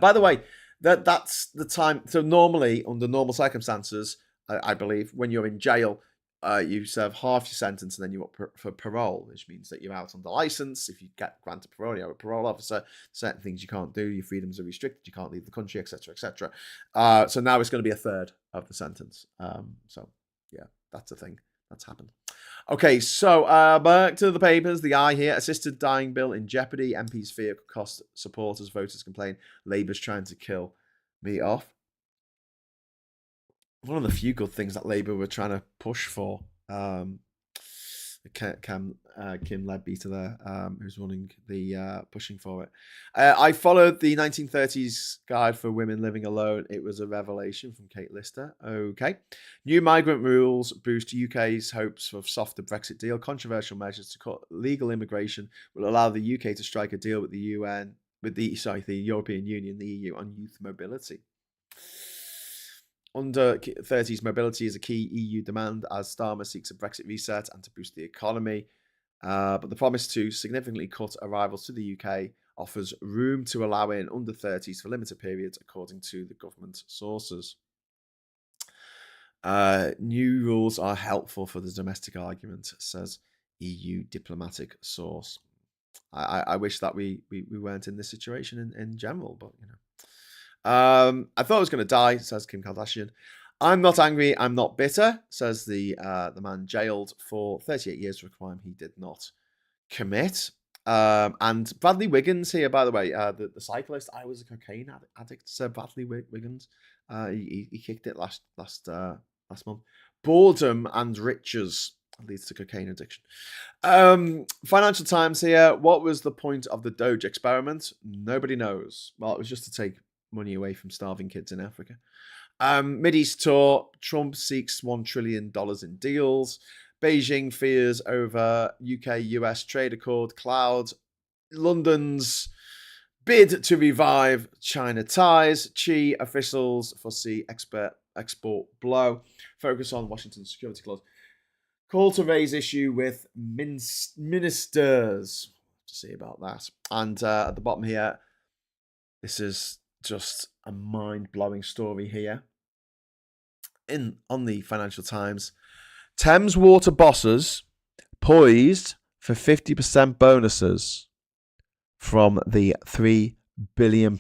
By the way, that's the time. So normally, under normal circumstances, I believe, when you're in jail, you serve half your sentence and then you're up for parole, which means that you're out on the license. If you get granted parole, you have a parole officer. Certain things you can't do. Your freedoms are restricted. You can't leave the country, etc., etc. So now it's going to be a third of the sentence. So yeah, that's a thing that's happened. Okay, so back to the papers. The eye here. Assisted dying bill in jeopardy. MPs fear cost supporters. Voters complain Labour's trying to kill me off. One of the few good things that Labour were trying to push for. Kim Leadbeater there, who's running the pushing for it. I followed the 1930s guide for women living alone. It was a revelation from Kate Lister. Okay. New migrant rules boost UK's hopes of softer Brexit deal. Controversial measures to cut legal immigration will allow the UK to strike a deal with the European Union, the EU, on youth mobility. Under 30s mobility is a key EU demand as Starmer seeks a Brexit reset and to boost the economy. But the promise to significantly cut arrivals to the UK offers room to allow in under 30s for limited periods, according to the government sources. New rules are helpful for the domestic argument, says EU diplomatic source. I wish that we weren't in this situation in general, but you know. I thought I was going to die, says Kim Kardashian. I'm not angry, I'm not bitter, says the man jailed for 38 years for a crime he did not commit. And Bradley Wiggins here, by the way, the cyclist. I was a cocaine addict, said Bradley Wiggins. He kicked it last month. Boredom and riches leads to cocaine addiction. Financial Times here. What was the point of the Doge experiment? Nobody knows. Well, it was just to take money away from starving kids in Africa. Mideast tour. Trump seeks $1 trillion in deals. Beijing fears over UK-US trade accord clouds London's bid to revive China ties. Xi officials foresee export blow. Focus on Washington security clause. Call to raise issue with ministers. To see about that. And at the bottom here, this is just a mind-blowing story here. On the Financial Times, Thames Water bosses poised for 50% bonuses from the £3 billion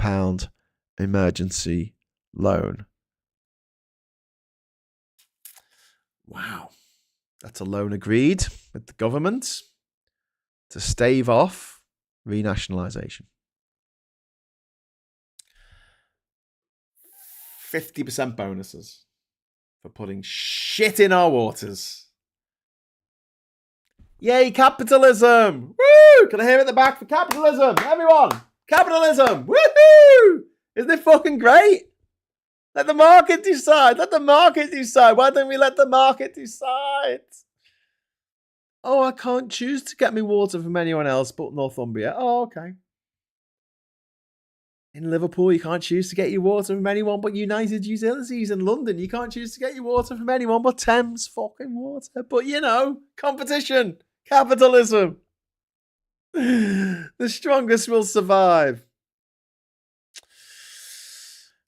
emergency loan. Wow. That's a loan agreed with the government to stave off renationalisation. 50% bonuses for putting shit in our waters. Yay, capitalism! Woo! Can I hear it at the back for capitalism? Everyone! Capitalism! Woohoo! Isn't it fucking great? Let the market decide. Let the market decide. Why don't we let the market decide? Oh, I can't choose to get me water from anyone else but Northumbria. Oh, okay. In Liverpool, you can't choose to get your water from anyone but United Utilities. In London, you can't choose to get your water from anyone but Thames fucking water. But, you know, competition, capitalism. The strongest will survive.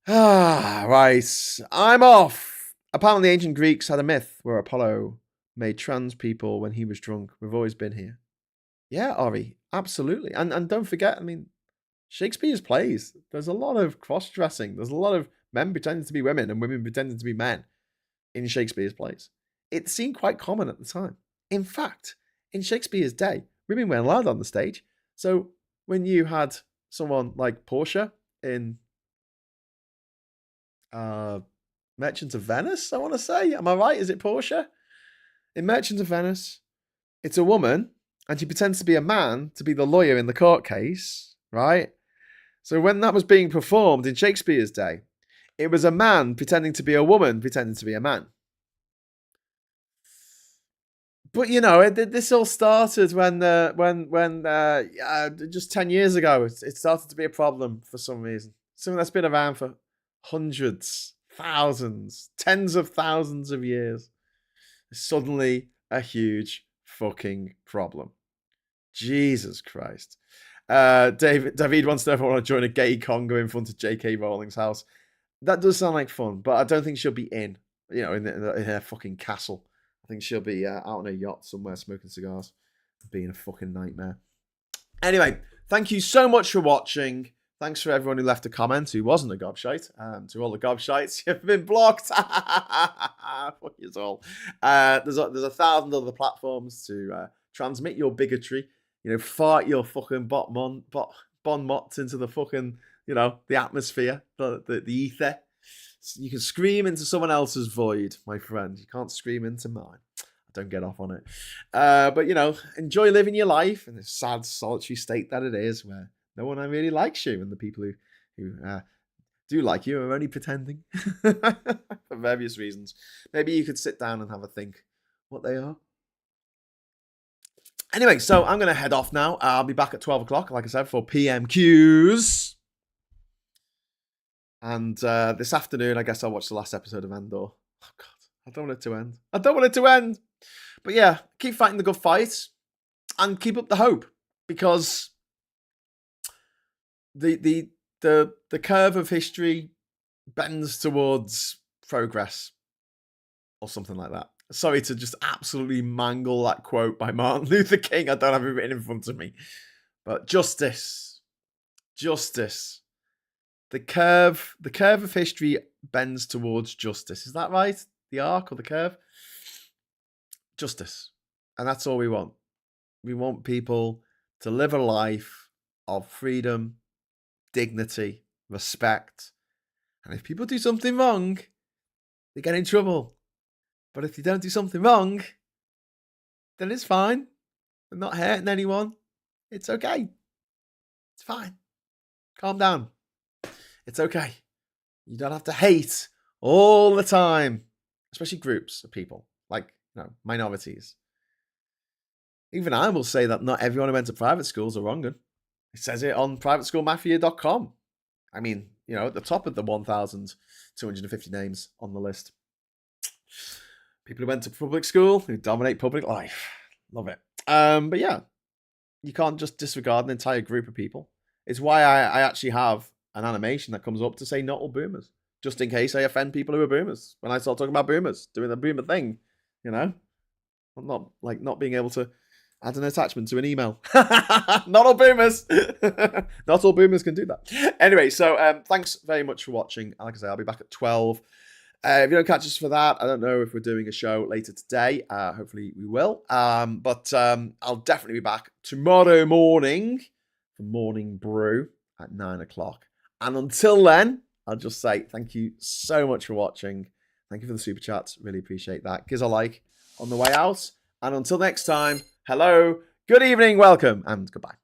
Right. I'm off. Apparently, ancient Greeks had a myth where Apollo made trans people when he was drunk. We've always been here. Yeah, Ori, absolutely. And don't forget, I mean, Shakespeare's plays, there's a lot of cross-dressing. There's a lot of men pretending to be women and women pretending to be men in Shakespeare's plays. It seemed quite common at the time. In fact, in Shakespeare's day, women weren't allowed on the stage. So when you had someone like Portia in Merchant of Venice, I want to say. Am I right? Is it Portia? In Merchant of Venice, it's a woman, and she pretends to be a man to be the lawyer in the court case, right? So when that was being performed in Shakespeare's day, it was a man pretending to be a woman pretending to be a man. But you know, this all started when just 10 years ago, it started to be a problem for some reason. Something that's been around for hundreds, thousands, tens of thousands of years. It's suddenly a huge fucking problem. Jesus Christ. David wants to know if I want to join a gay conga in front of J.K. Rowling's house. That does sound like fun, but I don't think she'll be in her fucking castle. I think she'll be out on a yacht somewhere smoking cigars, being a fucking nightmare. Anyway, thank you so much for watching. Thanks for everyone who left a comment who wasn't a gobshite. To all the gobshites, you've been blocked. Fuck you all. There's 1,000 other platforms to transmit your bigotry. You know, fart your fucking bon mots into the fucking, you know, the atmosphere, the ether. You can scream into someone else's void, my friend. You can't scream into mine. I don't get off on it. But, you know, enjoy living your life in this sad, solitary state that it is, where no one really likes you, and the people who do like you are only pretending for various reasons. Maybe you could sit down and have a think what they are. Anyway, so I'm going to head off now. I'll be back at 12 o'clock, like I said, for PMQs. And this afternoon, I guess I'll watch the last episode of Endor. Oh, God. I don't want it to end. I don't want it to end. But yeah, keep fighting the good fight and keep up the hope, because the curve of history bends towards progress or something like that. Sorry to just absolutely mangle that quote by Martin Luther King. I don't have it written in front of me. But justice. The curve of history bends towards justice. Is that right? The arc or the curve? Justice. And that's all we want. We want people to live a life of freedom, dignity, respect. And if people do something wrong, they get in trouble. But if they don't do something wrong, then it's fine. They're not hurting anyone. It's okay. It's fine. Calm down. It's okay. You don't have to hate all the time, especially groups of people, like, you know, minorities. Even I will say that not everyone who went to private schools are wrong. It says it on privateschoolmafia.com. I mean, at the top of the 1,250 names on the list. People who went to public school, who dominate public life. Love it. But yeah, you can't just disregard an entire group of people. It's why I actually have an animation that comes up to say not all boomers, just in case I offend people who are boomers. When I start talking about boomers, doing the boomer thing, I'm not being able to add an attachment to an email. Not all boomers. Not all boomers can do that. Anyway, so thanks very much for watching. Like I say, I'll be back at 12. If you don't catch us for that, I don't know if we're doing a show later today. Hopefully we will. But I'll definitely be back tomorrow morning for Morning Brew at 9 o'clock. And until then, I'll just say thank you so much for watching. Thank you for the super chats. Really appreciate that. Give us a like on the way out. And until next time, hello, good evening, welcome, and goodbye.